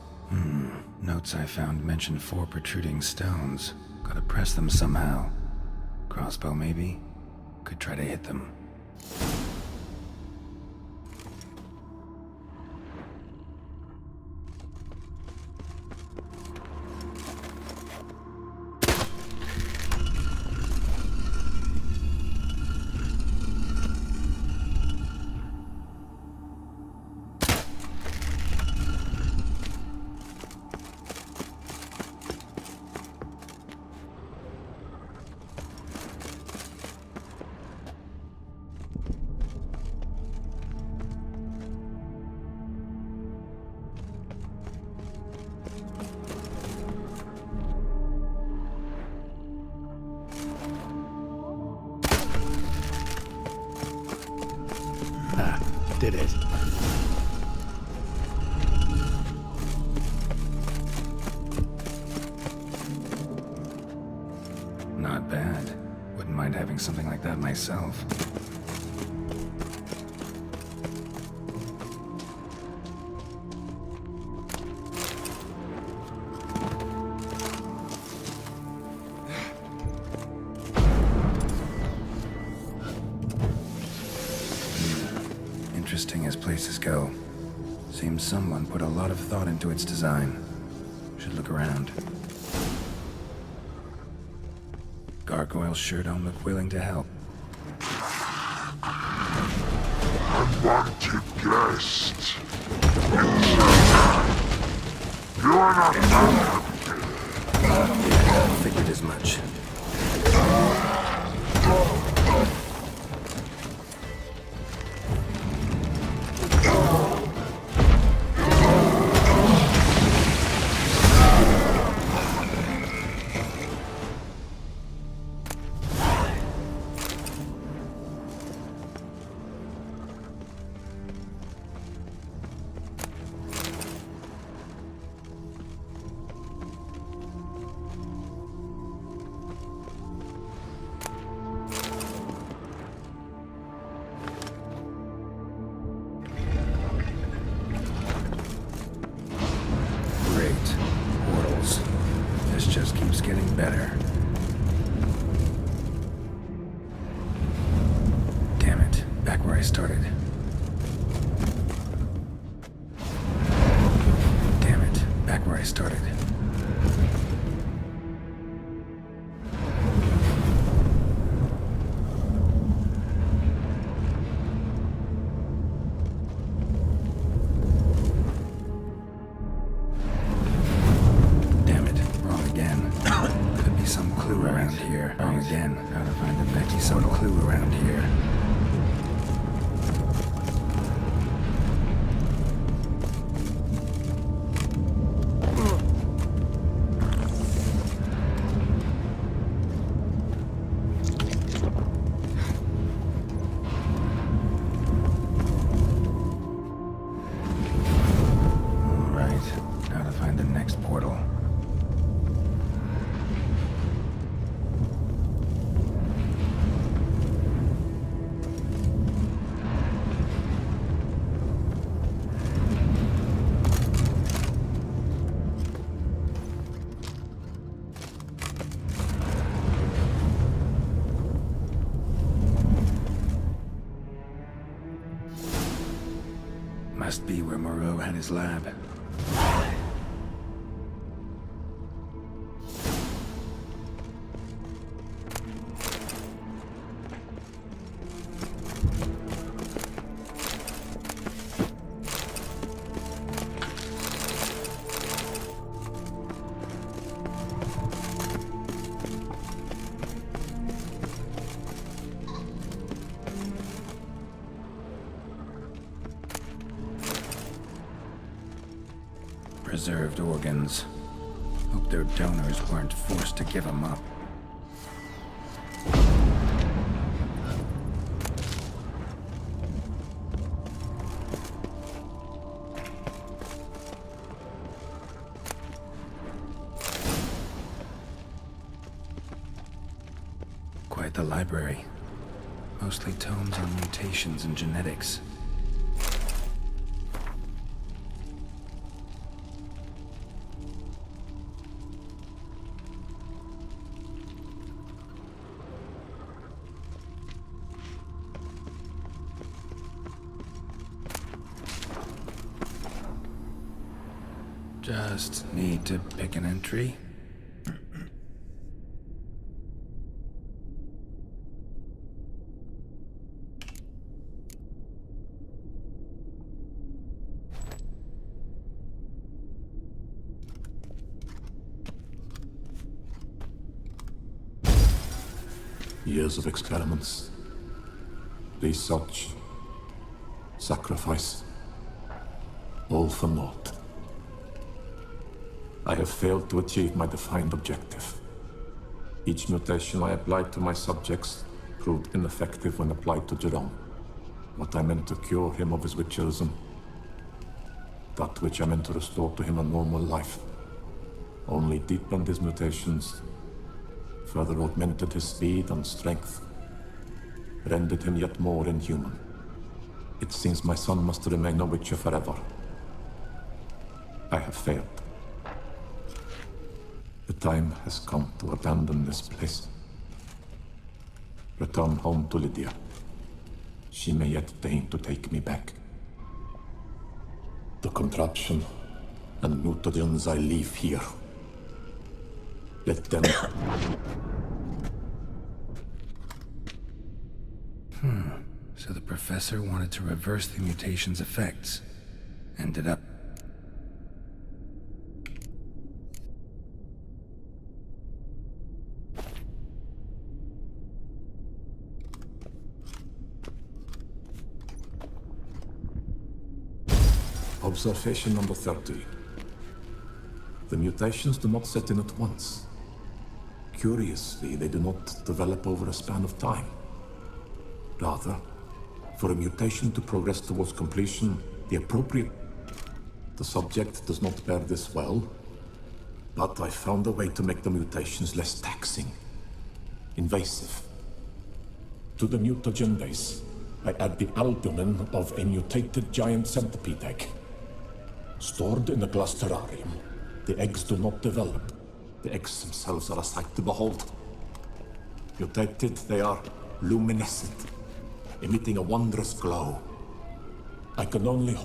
Notes I found mentioned 4 protruding stones. Gotta press them somehow. Crossbow, maybe? Could try to hit them. Did it. Not bad. Wouldn't mind having something like that myself. Interesting as places go. Seems someone put a lot of thought into its design. Should look around. Gargoyles sure don't look willing to help. Unwanted guest. You're not welcome. Yeah, figured as much. Just keeps getting better. Damn it, back where I started. Damn it, back where I started. Some clue around here. Wrong again. Gotta find the next some clue around here. All right. Gotta find the next portal. Must be where Moreau had his lab. Preserved organs. Hope their donors weren't forced to give them up. at the library. Mostly tomes on mutations and genetics. Just need to pick an entry. Years of experiments, research, sacrifice, all for naught. I have failed to achieve my defined objective. Each mutation I applied to my subjects proved ineffective when applied to Jerome. What I meant to cure him of his witcherism, that which I meant to restore to him a normal life, only deepened his mutations, further augmented his speed and strength, rendered him yet more inhuman. It seems my son must remain a witcher forever. I have failed. The time has come to abandon this place. Return home to Lydia. She may yet deign to take me back. The contraption and mutagens I leave here. Let them... So the professor wanted to reverse the mutation's effects. Ended up... Observation number 30. The mutations do not set in at once. Curiously, they do not develop over a span of time. Rather, for a mutation to progress towards completion, the subject does not bear this well, but I found a way to make the mutations less taxing, invasive. To the mutagen base, I add the albumin of a mutated giant centipede egg. Stored in a glass terrarium, the eggs do not develop. The eggs themselves are a sight to behold. Mutated, they are luminescent, emitting a wondrous glow. I can only...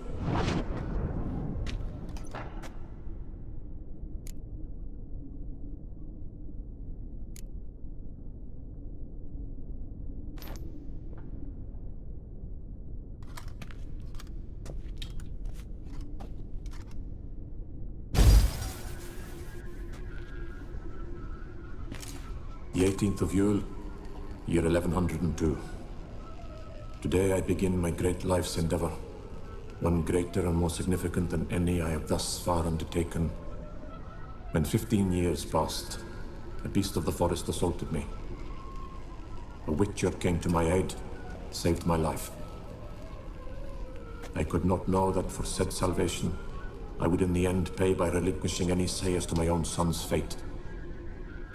The 18th of Yule, year 1102. Today I begin my great life's endeavor, one greater and more significant than any I have thus far undertaken. When 15 years passed, a beast of the forest assaulted me. A witcher came to my aid, saved my life. I could not know that for said salvation, I would in the end pay by relinquishing any say as to my own son's fate.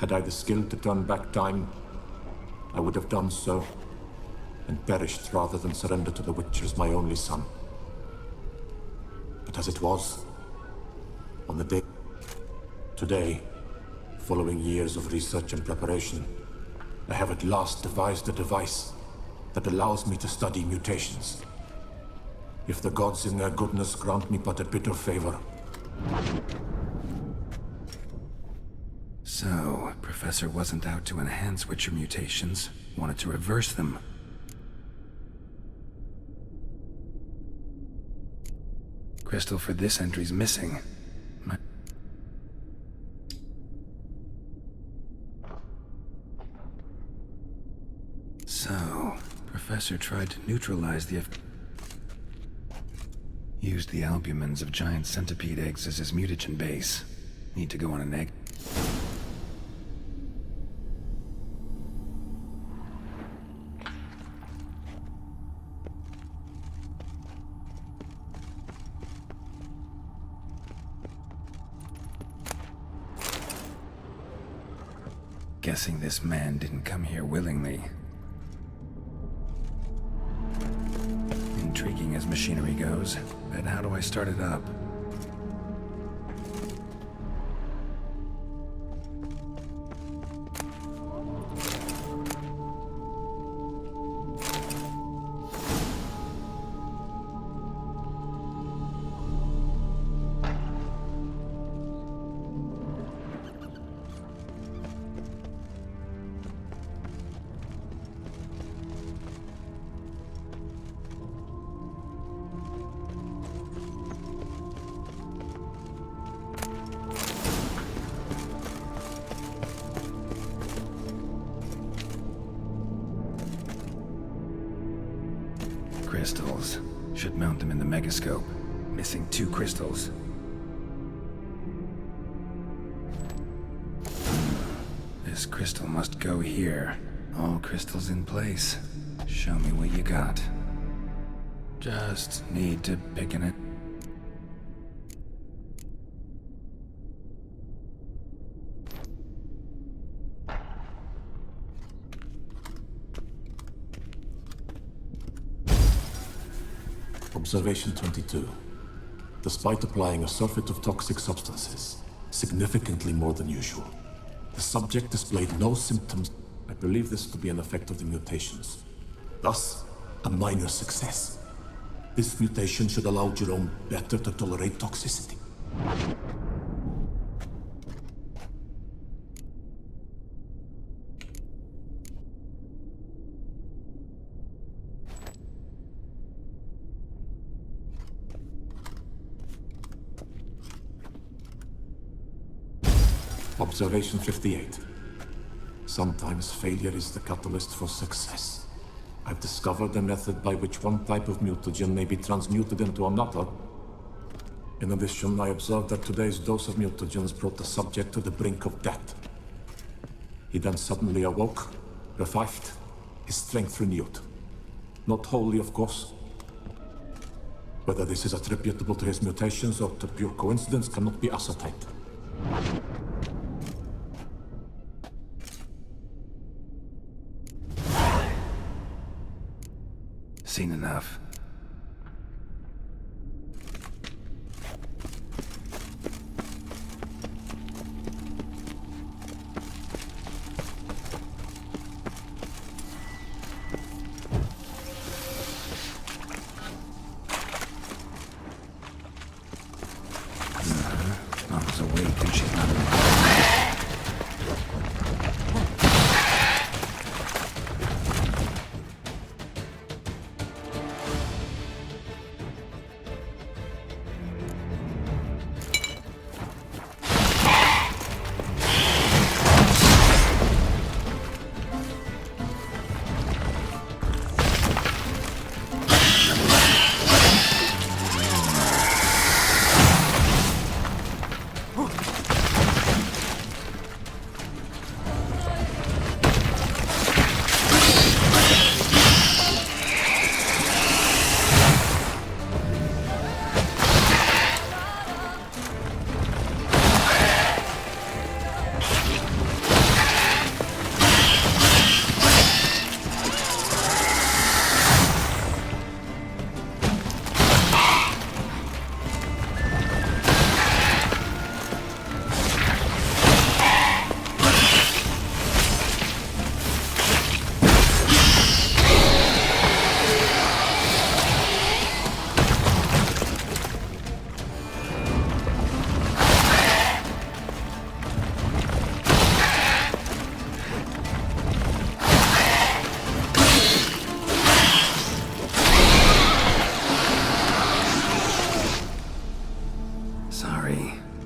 Had I the skill to turn back time, I would have done so, and perished rather than surrender to the Witchers my only son. But as it was, on the day... Today, following years of research and preparation, I have at last devised a device that allows me to study mutations. If the gods in their goodness grant me but a bit of favor. So, Professor wasn't out to enhance Witcher mutations, wanted to reverse them. Crystal for this entry's missing. So, Professor tried to neutralize the used the albumins of giant centipede eggs as his mutagen base. Need to go on an egg. guessing this man didn't come here willingly. Intriguing as machinery goes, but how do I start it up? Crystals. Should mount them in the megascope. Missing 2 crystals. This crystal must go here. All crystals in place. Show me what you got. Just need to pick in it. Observation 22. Despite applying a surfeit of toxic substances, significantly more than usual, the subject displayed no symptoms. I believe this to be an effect of the mutations. Thus, a minor success. This mutation should allow Jerome better to tolerate toxicity. Observation 58. Sometimes failure is the catalyst for success. I've discovered a method by which one type of mutagen may be transmuted into another. In addition, I observed that today's dose of mutagens brought the subject to the brink of death. He then suddenly awoke, revived, his strength renewed. Not wholly, of course. Whether this is attributable to his mutations or to pure coincidence cannot be ascertained. Seen enough. Mama's awake and she's not alive.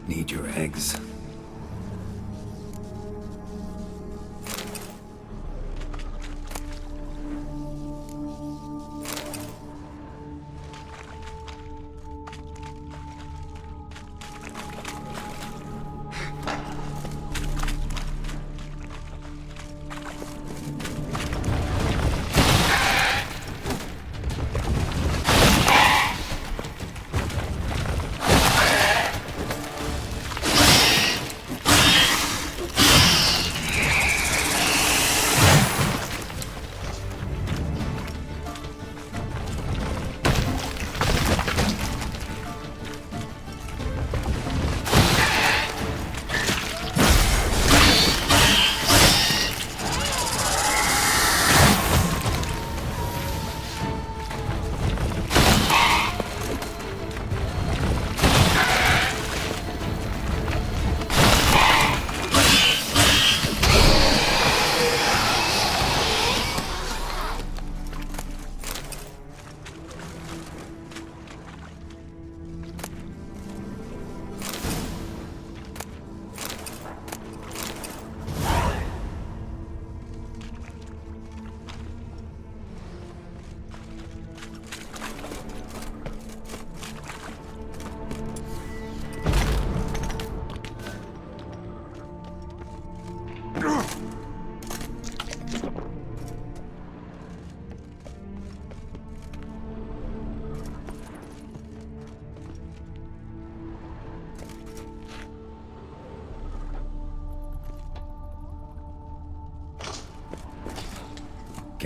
Need your eggs.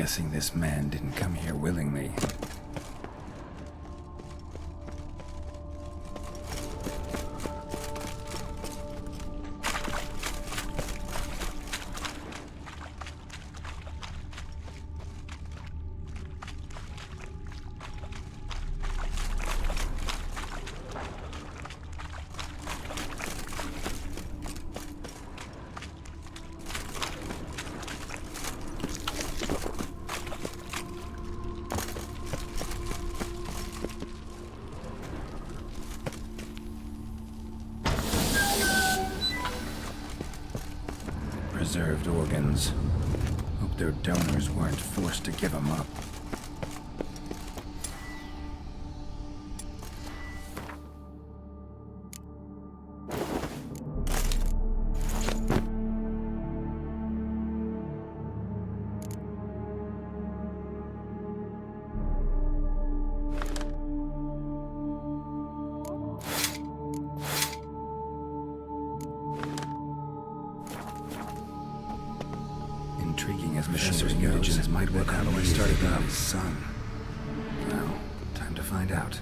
guessing this man didn't come here willingly. Preserved organs. Hope their donors weren't forced to give them up. Intriguing as Professor's mutagens might work on what started out his son. Well, time to find out.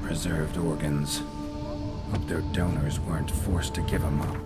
Preserved organs. Hope their donors weren't forced to give them up.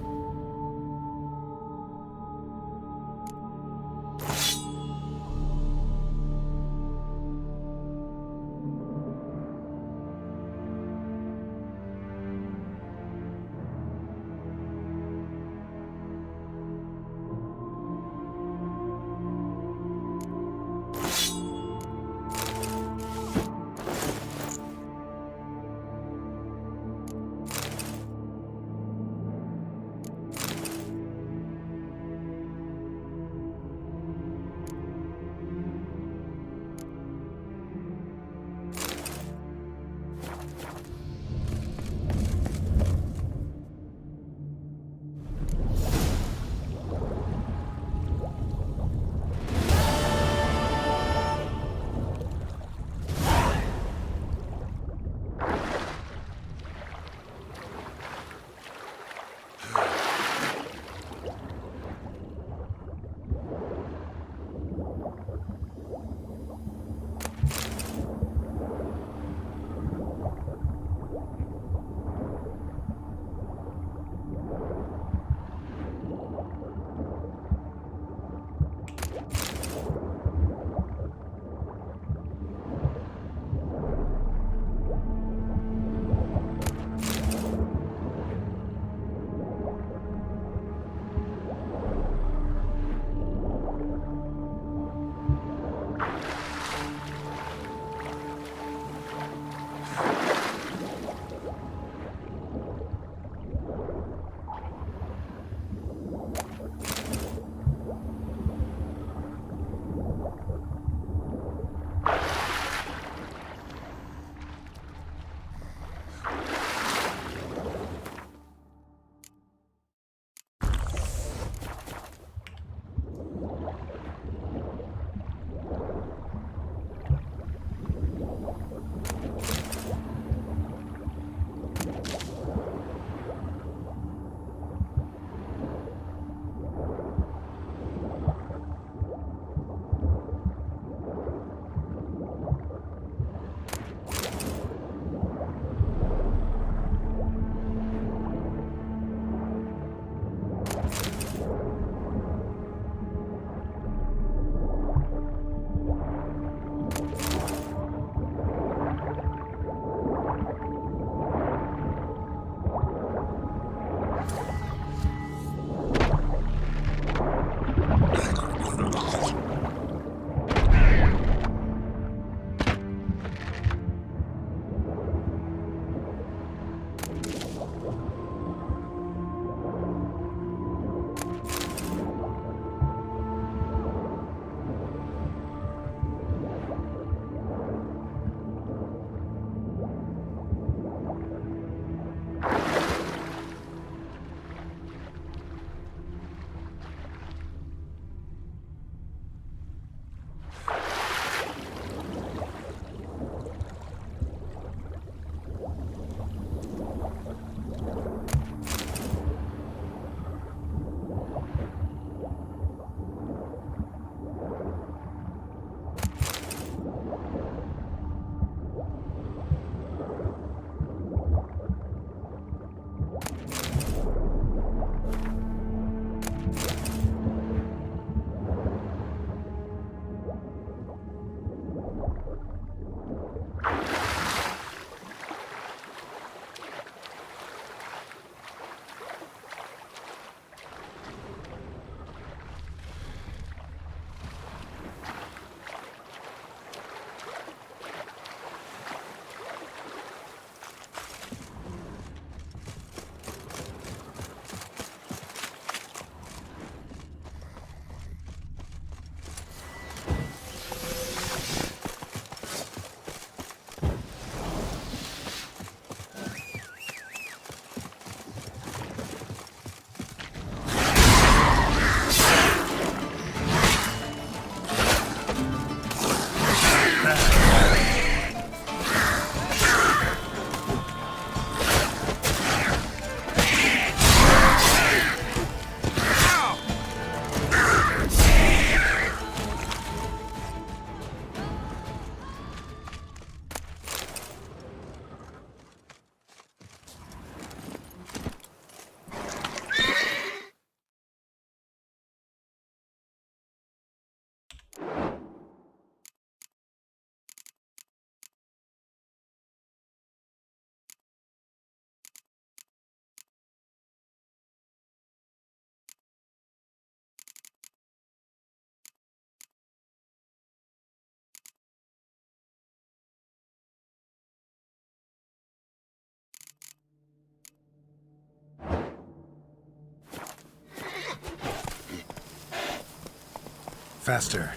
Faster.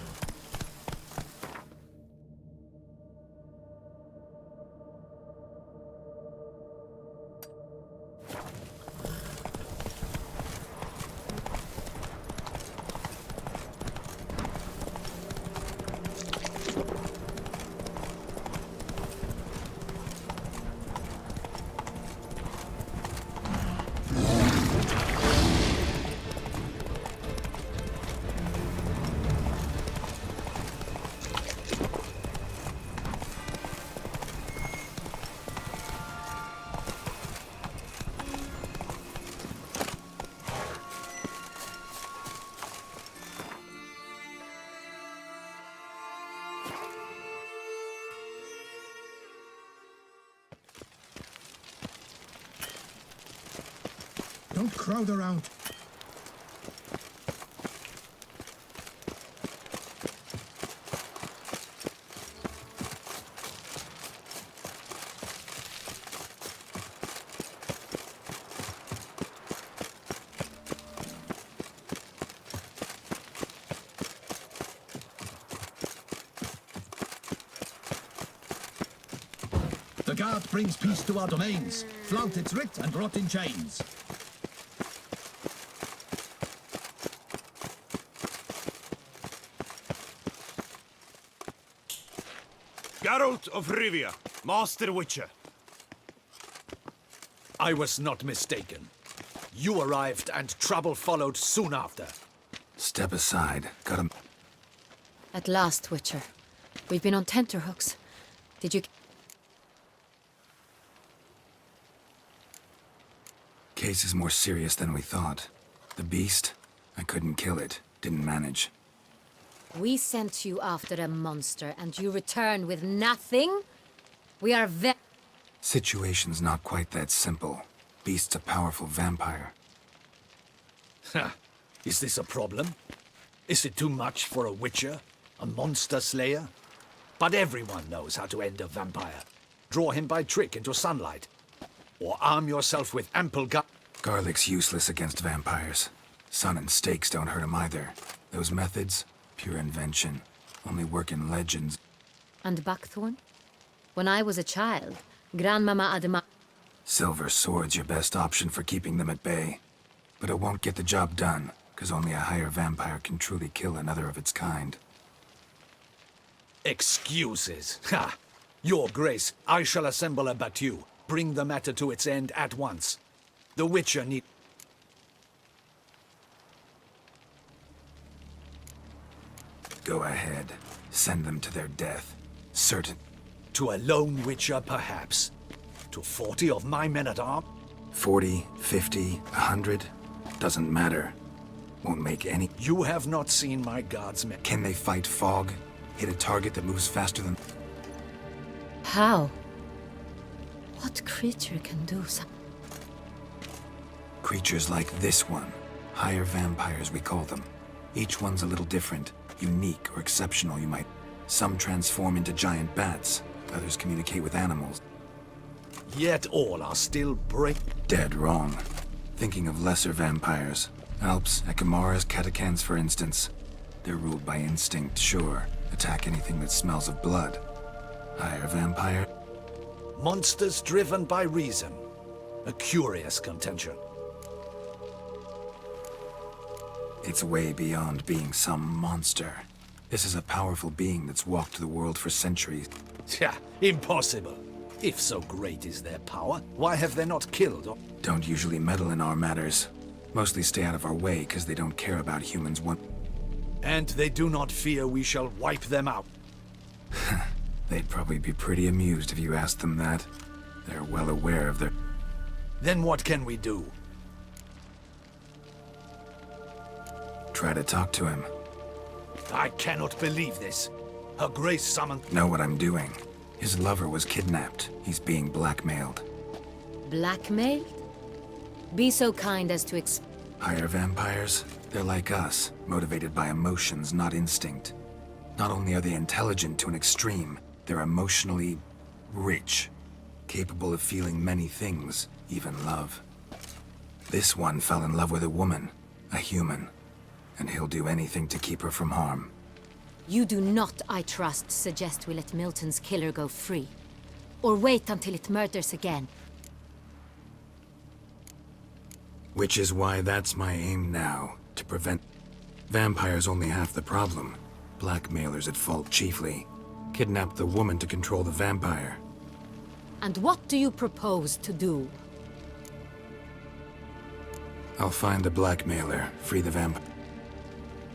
Don't crowd around. The guard brings peace to our domains. Flout its writ and rot in chains. Geralt of Rivia, Master Witcher. I was not mistaken. You arrived and trouble followed soon after. Step aside. Got him. At last, Witcher. We've been on tenterhooks. Did you... Case is more serious than we thought. The beast? I couldn't kill it. Didn't manage. We sent you after a monster, and you return with nothing? We are Situation's not quite that simple. Beast's a powerful vampire. Ha! Is this a problem? Is it too much for a witcher? A monster slayer? But everyone knows how to end a vampire. Draw him by trick into sunlight. Or arm yourself with ample Garlic's useless against vampires. Sun and stakes don't hurt him either. Those methods, pure invention. Only work in legends. And Buckthorn? When I was a child, Grandmama Adema... Silver sword's your best option for keeping them at bay. But it won't get the job done, because only a higher vampire can truly kill another of its kind. Excuses. Ha! Your Grace, I shall assemble a battue. Bring the matter to its end at once. The Witcher need... Go ahead. Send them to their death. Certain. To a lone Witcher, perhaps. To 40 of my men-at-arms? 40, 50, 100. Doesn't matter. Won't make any... You have not seen my guardsmen. Can they fight fog? Hit a target that moves faster than... How? What creature can do so? Creatures like this one. Higher vampires, we call them. Each one's a little different. Unique or exceptional, you might... Some transform into giant bats. Others communicate with animals. Yet all are still Dead wrong. Thinking of lesser vampires. Alps, Ekamaras, Catacans, for instance. They're ruled by instinct, sure. Attack anything that smells of blood. Higher vampire? Monsters driven by reason. A curious contention. It's way beyond being some monster. This is a powerful being that's walked the world for centuries. Yeah, impossible. If so great is their power, why have they not killed or... Don't usually meddle in our matters. Mostly stay out of our way because they don't care about humans one... And they do not fear we shall wipe them out. They'd probably be pretty amused if you asked them that. They're well aware of their... Then what can we do? Try to talk to him. I cannot believe this. Her Grace summoned... Know what I'm doing. His lover was kidnapped. He's being blackmailed. Blackmailed? Be so kind as to Higher vampires? They're like us, motivated by emotions, not instinct. Not only are they intelligent to an extreme, they're emotionally rich, capable of feeling many things, even love. This one fell in love with a woman, a human, and he'll do anything to keep her from harm. You do not, I trust, suggest we let Milton's killer go free. Or wait until it murders again. Which is why that's my aim now, to prevent... Vampires only half the problem. Blackmailers at fault chiefly. Kidnap the woman to control the vampire. And what do you propose to do? I'll find the blackmailer, free the vampire.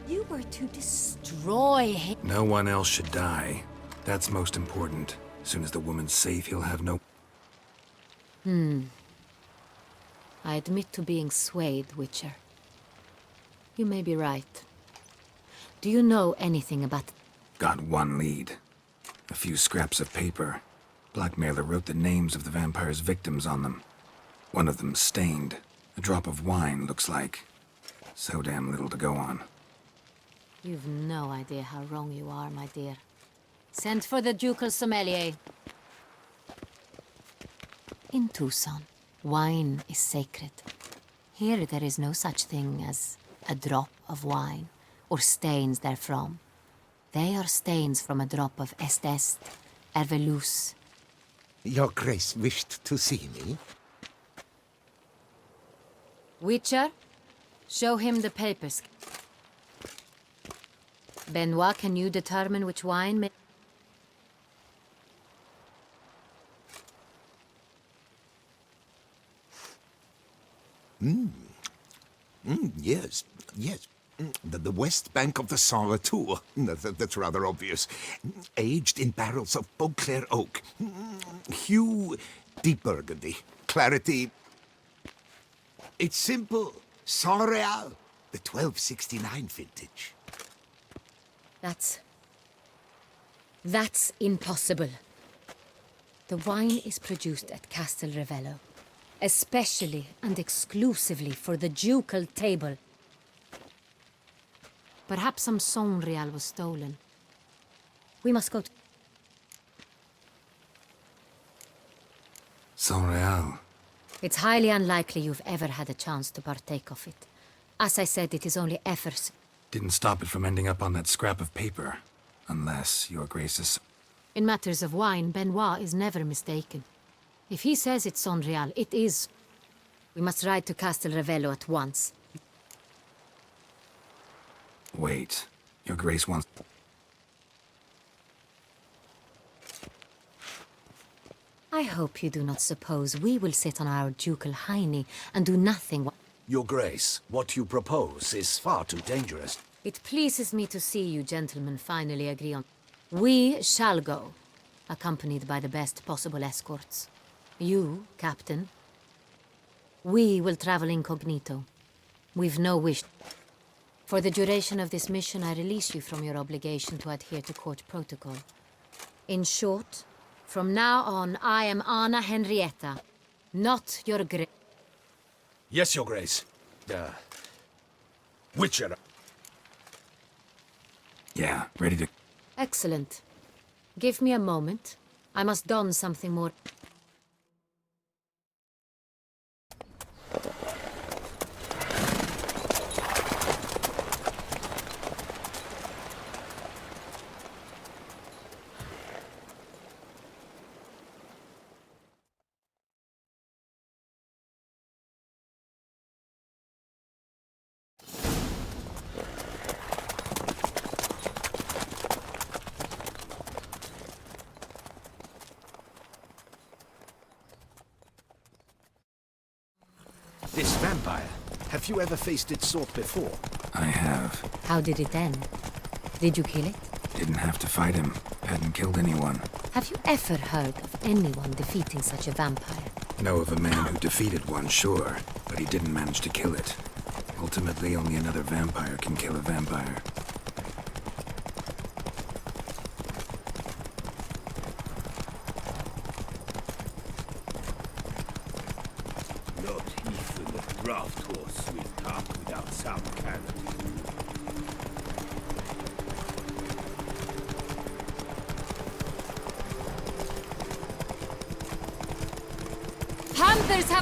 You were to destroy him. No one else should die. That's most important. As soon as the woman's safe, he'll have no... I admit to being swayed, Witcher. You may be right. Do you know anything about... Got one lead. A few scraps of paper. Blackmailer wrote the names of the vampire's victims on them. One of them stained. A drop of wine, looks like. So damn little to go on. You've no idea how wrong you are, my dear. Send for the ducal sommelier. In Tucson, wine is sacred. Here there is no such thing as a drop of wine, or stains therefrom. They are stains from a drop of Est Hervelus. Your Grace wished to see me? Witcher, show him the papers. Benoit, can you determine which wine may... Yes, yes. The west bank of the Saint Latour. That's rather obvious. Aged in barrels of Beauclair oak. Hue, deep burgundy. Clarity... It's simple. Saint Real, the 1269 vintage. That's impossible. The wine is produced at Castel Ravello, especially and exclusively for the ducal table. Perhaps some Saint Real was stolen. We must go to... Saint Real. It's highly unlikely you've ever had a chance to partake of it. As I said, it is only efforts. Didn't stop it from ending up on that scrap of paper. Unless, Your Grace is... In matters of wine, Benoit is never mistaken. If he says it's Saint Real, it is. We must ride to Castel Ravello at once. Wait. Your Grace wants... I hope you do not suppose we will sit on our ducal hiney and do nothing. Your Grace, what you propose is far too dangerous. It pleases me to see you gentlemen finally agree on... We shall go, accompanied by the best possible escorts. You, Captain. We will travel incognito. We've no wish... For the duration of this mission, I release you from your obligation to adhere to court protocol. In short, from now on, I am Anna Henrietta, not your Grace. Yes, Your Grace. Witcher. Yeah, ready to... Excellent. Give me a moment. I must don something more... This vampire, have you ever faced its sort before? I have. How did it end? Did you kill it? Didn't have to fight him. Hadn't killed anyone. Have you ever heard of anyone defeating such a vampire? Know of a man who defeated one, sure, but he didn't manage to kill it. Ultimately, only another vampire can kill a vampire.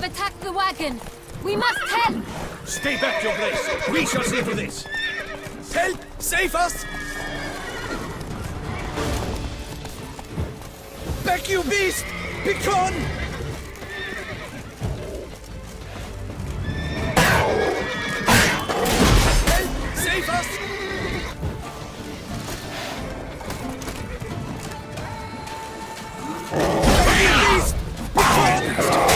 have attacked the wagon. We must help! Stay back, Your Grace. We shall see to this. Help! Save us! Back, you beast! Begone! Help! Save us! Beast! Begone!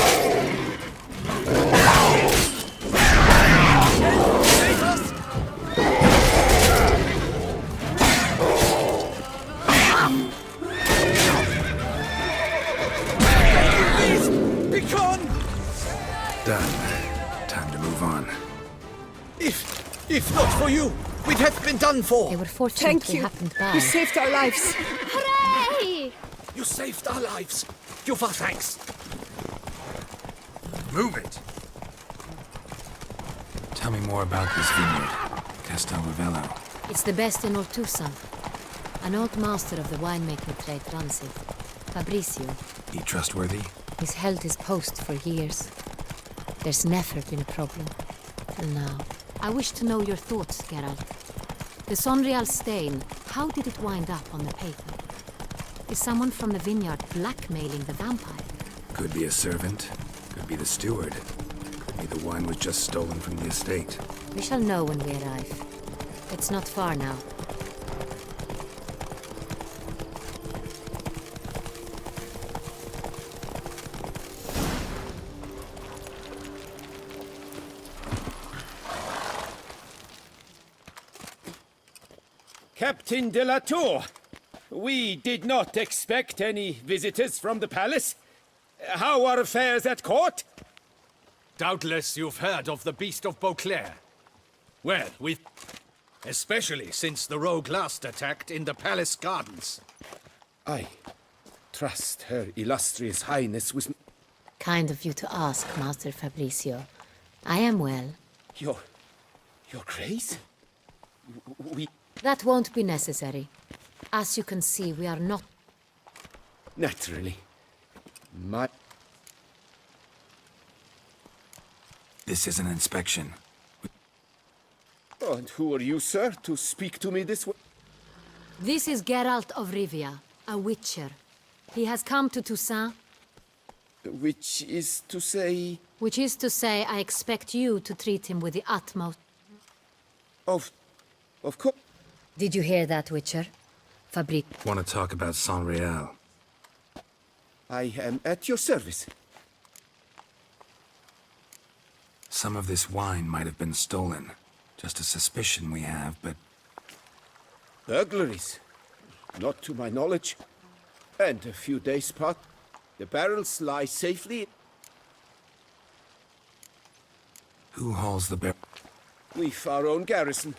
Help! Save us! Begone! Done. Time to move on. If not for you, we'd have been done for. They were fortunately happened by. You saved our lives. Hooray! You saved our lives. Give our thanks. Move it! Tell me more about this vineyard, Castel Ravello. It's the best in Ortusan. An old master of the winemaking trade runs it. Fabricio. He trustworthy? He's held his post for years. There's never been a problem. Till now. I wish to know your thoughts, Geralt. The Sonreal stain, how did it wind up on the paper? Is someone from the vineyard blackmailing the vampire? Could be a servant. Could be the steward. Could be the wine was just stolen from the estate. We shall know when we arrive. It's not far now. Captain de la Tour, we did not expect any visitors from the palace. How are affairs at court? Doubtless you've heard of the Beast of Beauclair. Well, especially since the rogue last attacked in the palace gardens. I trust Her Illustrious Highness was... Kind of you to ask, Master Fabricio. I am well. Your Grace? We... That won't be necessary. As you can see, we are not... Naturally. This is an inspection. And who are you, sir, to speak to me this way? This is Geralt of Rivia, a witcher. He has come to Toussaint. Which is to say... Which is to say, I expect you to treat him with the utmost... Of course. Did you hear that, Witcher? Fabric. Want to talk about Sonreal? I am at your service. Some of this wine might have been stolen. Just a suspicion we have, but... Burglaries? Not to my knowledge. And a few days past, the barrels lie safely... Who hauls the barrel? We've our own garrison.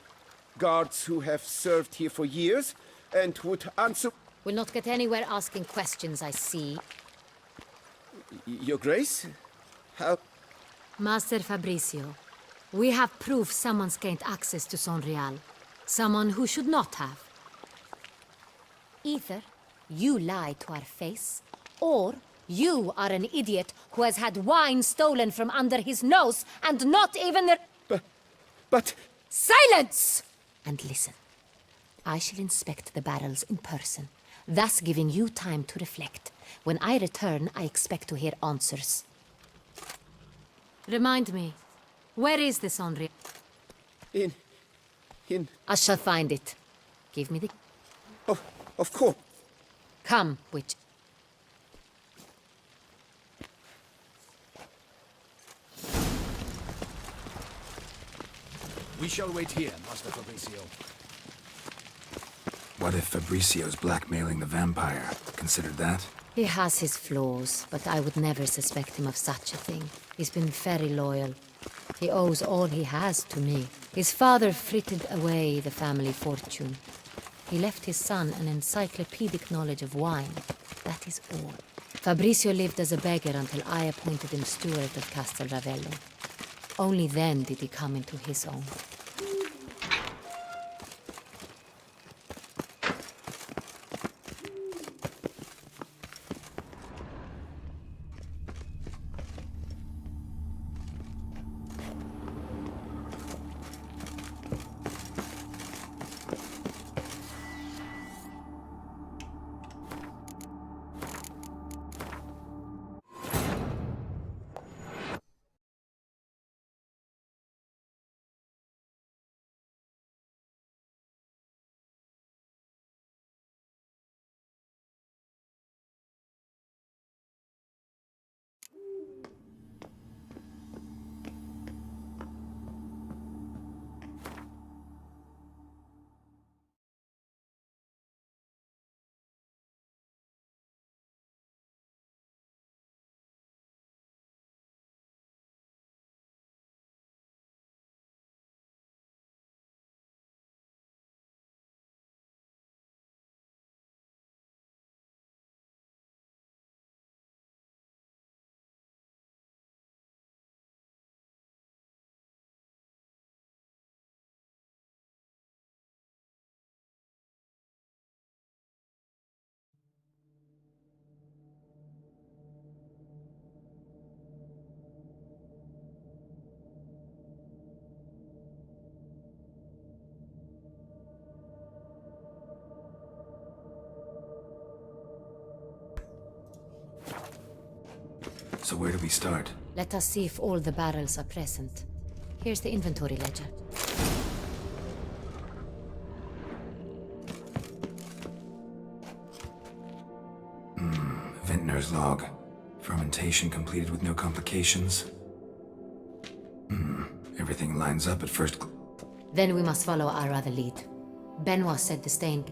Guards who have served here for years, and would answer... We'll not get anywhere asking questions, I see. Your Grace? How... Master Fabricio, we have proof someone's gained access to Sonreal. Someone who should not have. Either you lie to our face, or you are an idiot who has had wine stolen from under his nose and not even the... But... Silence! And listen. I shall inspect the barrels in person, thus giving you time to reflect. When I return, I expect to hear answers. Remind me, where is the Sonreal? In... I shall find it. Give me the... Of course. Come, witch. We shall wait here, Master Fabricio. What if Fabricio's blackmailing the vampire? Consider that? He has his flaws, but I would never suspect him of such a thing. He's been very loyal. He owes all he has to me. His father frittered away the family fortune. He left his son an encyclopedic knowledge of wine. That is all. Fabricio lived as a beggar until I appointed him steward of Castel Ravello. Only then did he come into his own. So where do we start? Let us see if all the barrels are present. Here's the inventory ledger. Vintner's log. Fermentation completed with no complications. Everything lines up at first. Then we must follow our other lead. Benoit said the stain...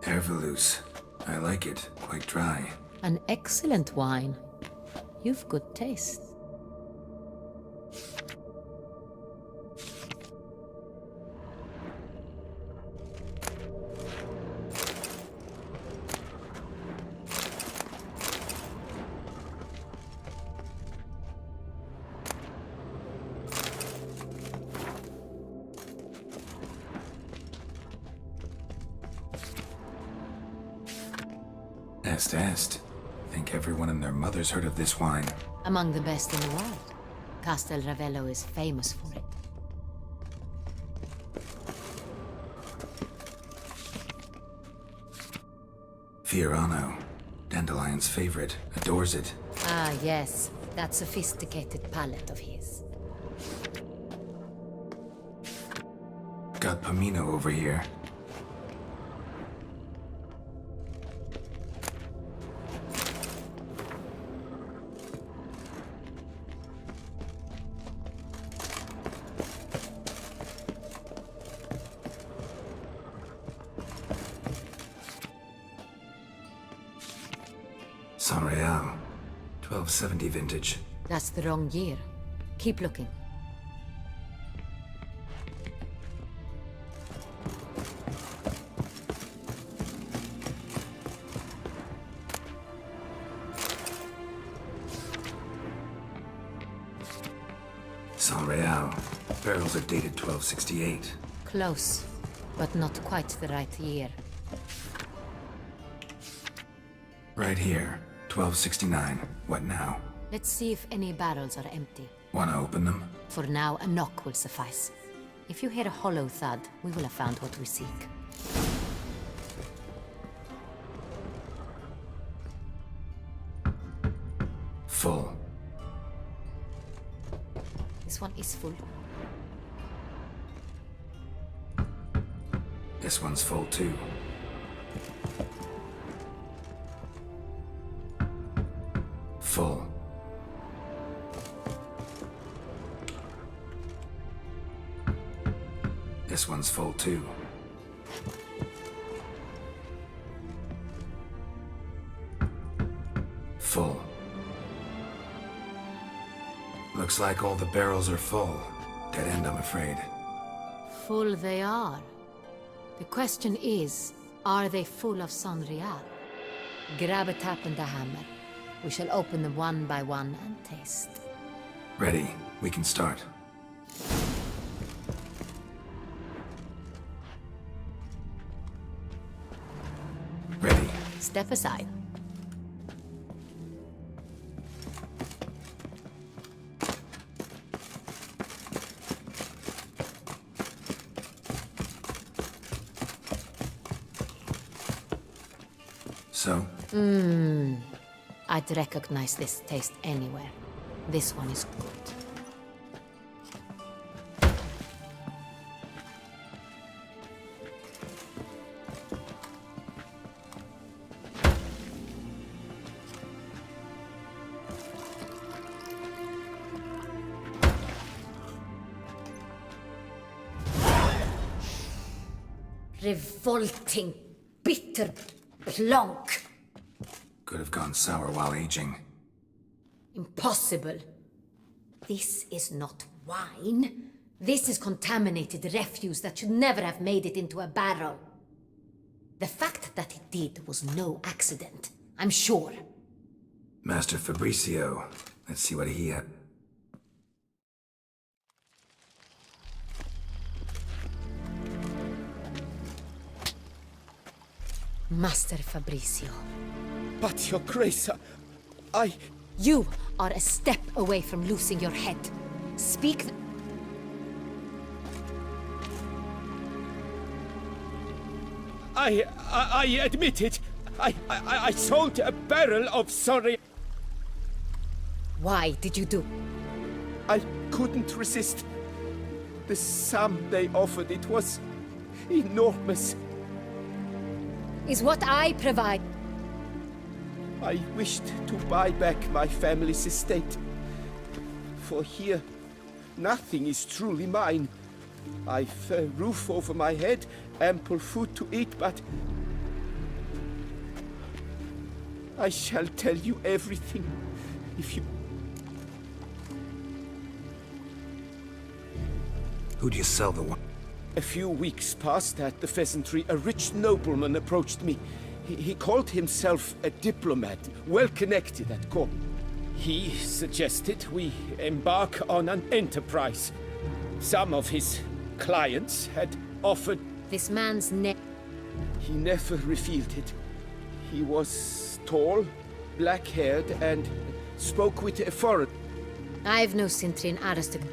Herveloos. I like it. Quite dry. An excellent wine. You've good taste. Est. Think everyone and their mother's heard of this wine. Among the best in the world. Castel Ravello is famous for it. Fiorano. Dandelion's favorite. Adores it. Ah, yes. That sophisticated palate of his. Got Pomino over here. San Real. 1270 vintage. That's the wrong year. Keep looking. San Real. Barrels are dated 1268. Close, but not quite the right year. Right here. 1269. What now? Let's see if any barrels are empty. Wanna open them? For now, a knock will suffice. If you hear a hollow thud, we will have found what we seek. Full. This one is full. This one's full too. Full. This one's full too. Full. Looks like all the barrels are full. Dead end, I'm afraid. Full they are. The question is, are they full of San Real? Grab a tap and a hammer. We shall open them one by one and taste. Ready. We can start. Ready. Step aside. So? I'd recognize this taste anywhere. This one is good. Revolting, bitter plonk. Could have gone sour while aging. Impossible. This is not wine. This is contaminated refuse that should never have made it into a barrel. The fact that it did was no accident, I'm sure. Master Fabricio. Let's see what he had. Master Fabricio. But, Your Grace, I... You are a step away from losing your head. Speak... I admit it. I sold a barrel of sorry. Why did you do? I couldn't resist. The sum they offered, it was enormous. Is what I provide. I wished to buy back my family's estate. For here, nothing is truly mine. I've a roof over my head, ample food to eat, but I shall tell you everything if you... Who'd you sell the one? A few weeks past at the Pheasantry, a rich nobleman approached me. He called himself a diplomat, well connected at court. He suggested we embark on an enterprise. Some of his clients had offered... This man's name... He never revealed it. He was tall, black-haired, and spoke with a foreign... I've no Cintrin aristocrat.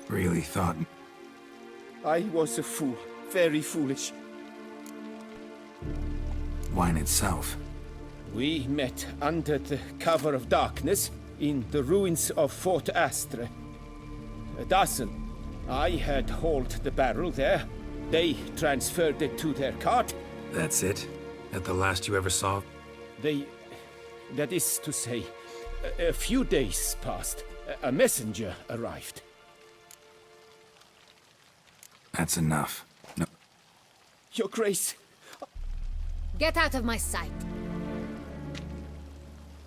Really thought... I was a fool. Very foolish. Wine itself. We met under the cover of darkness in the ruins of Fort Astre. A dozen. I had hauled the barrel there. They transferred it to their cart. That's it? At the last you ever saw? That is to say, a few days passed. A messenger arrived. That's enough. No. Your Grace. Get out of my sight.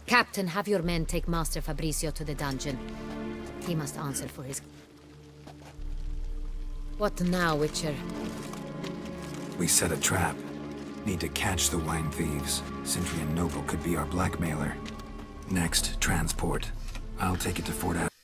Captain, have your men take Master Fabrizio to the dungeon. He must answer for his... What now, Witcher? We set a trap. Need to catch the wine thieves. Cintri and Noble could be our blackmailer. Next, transport. I'll take it to Fort Astre.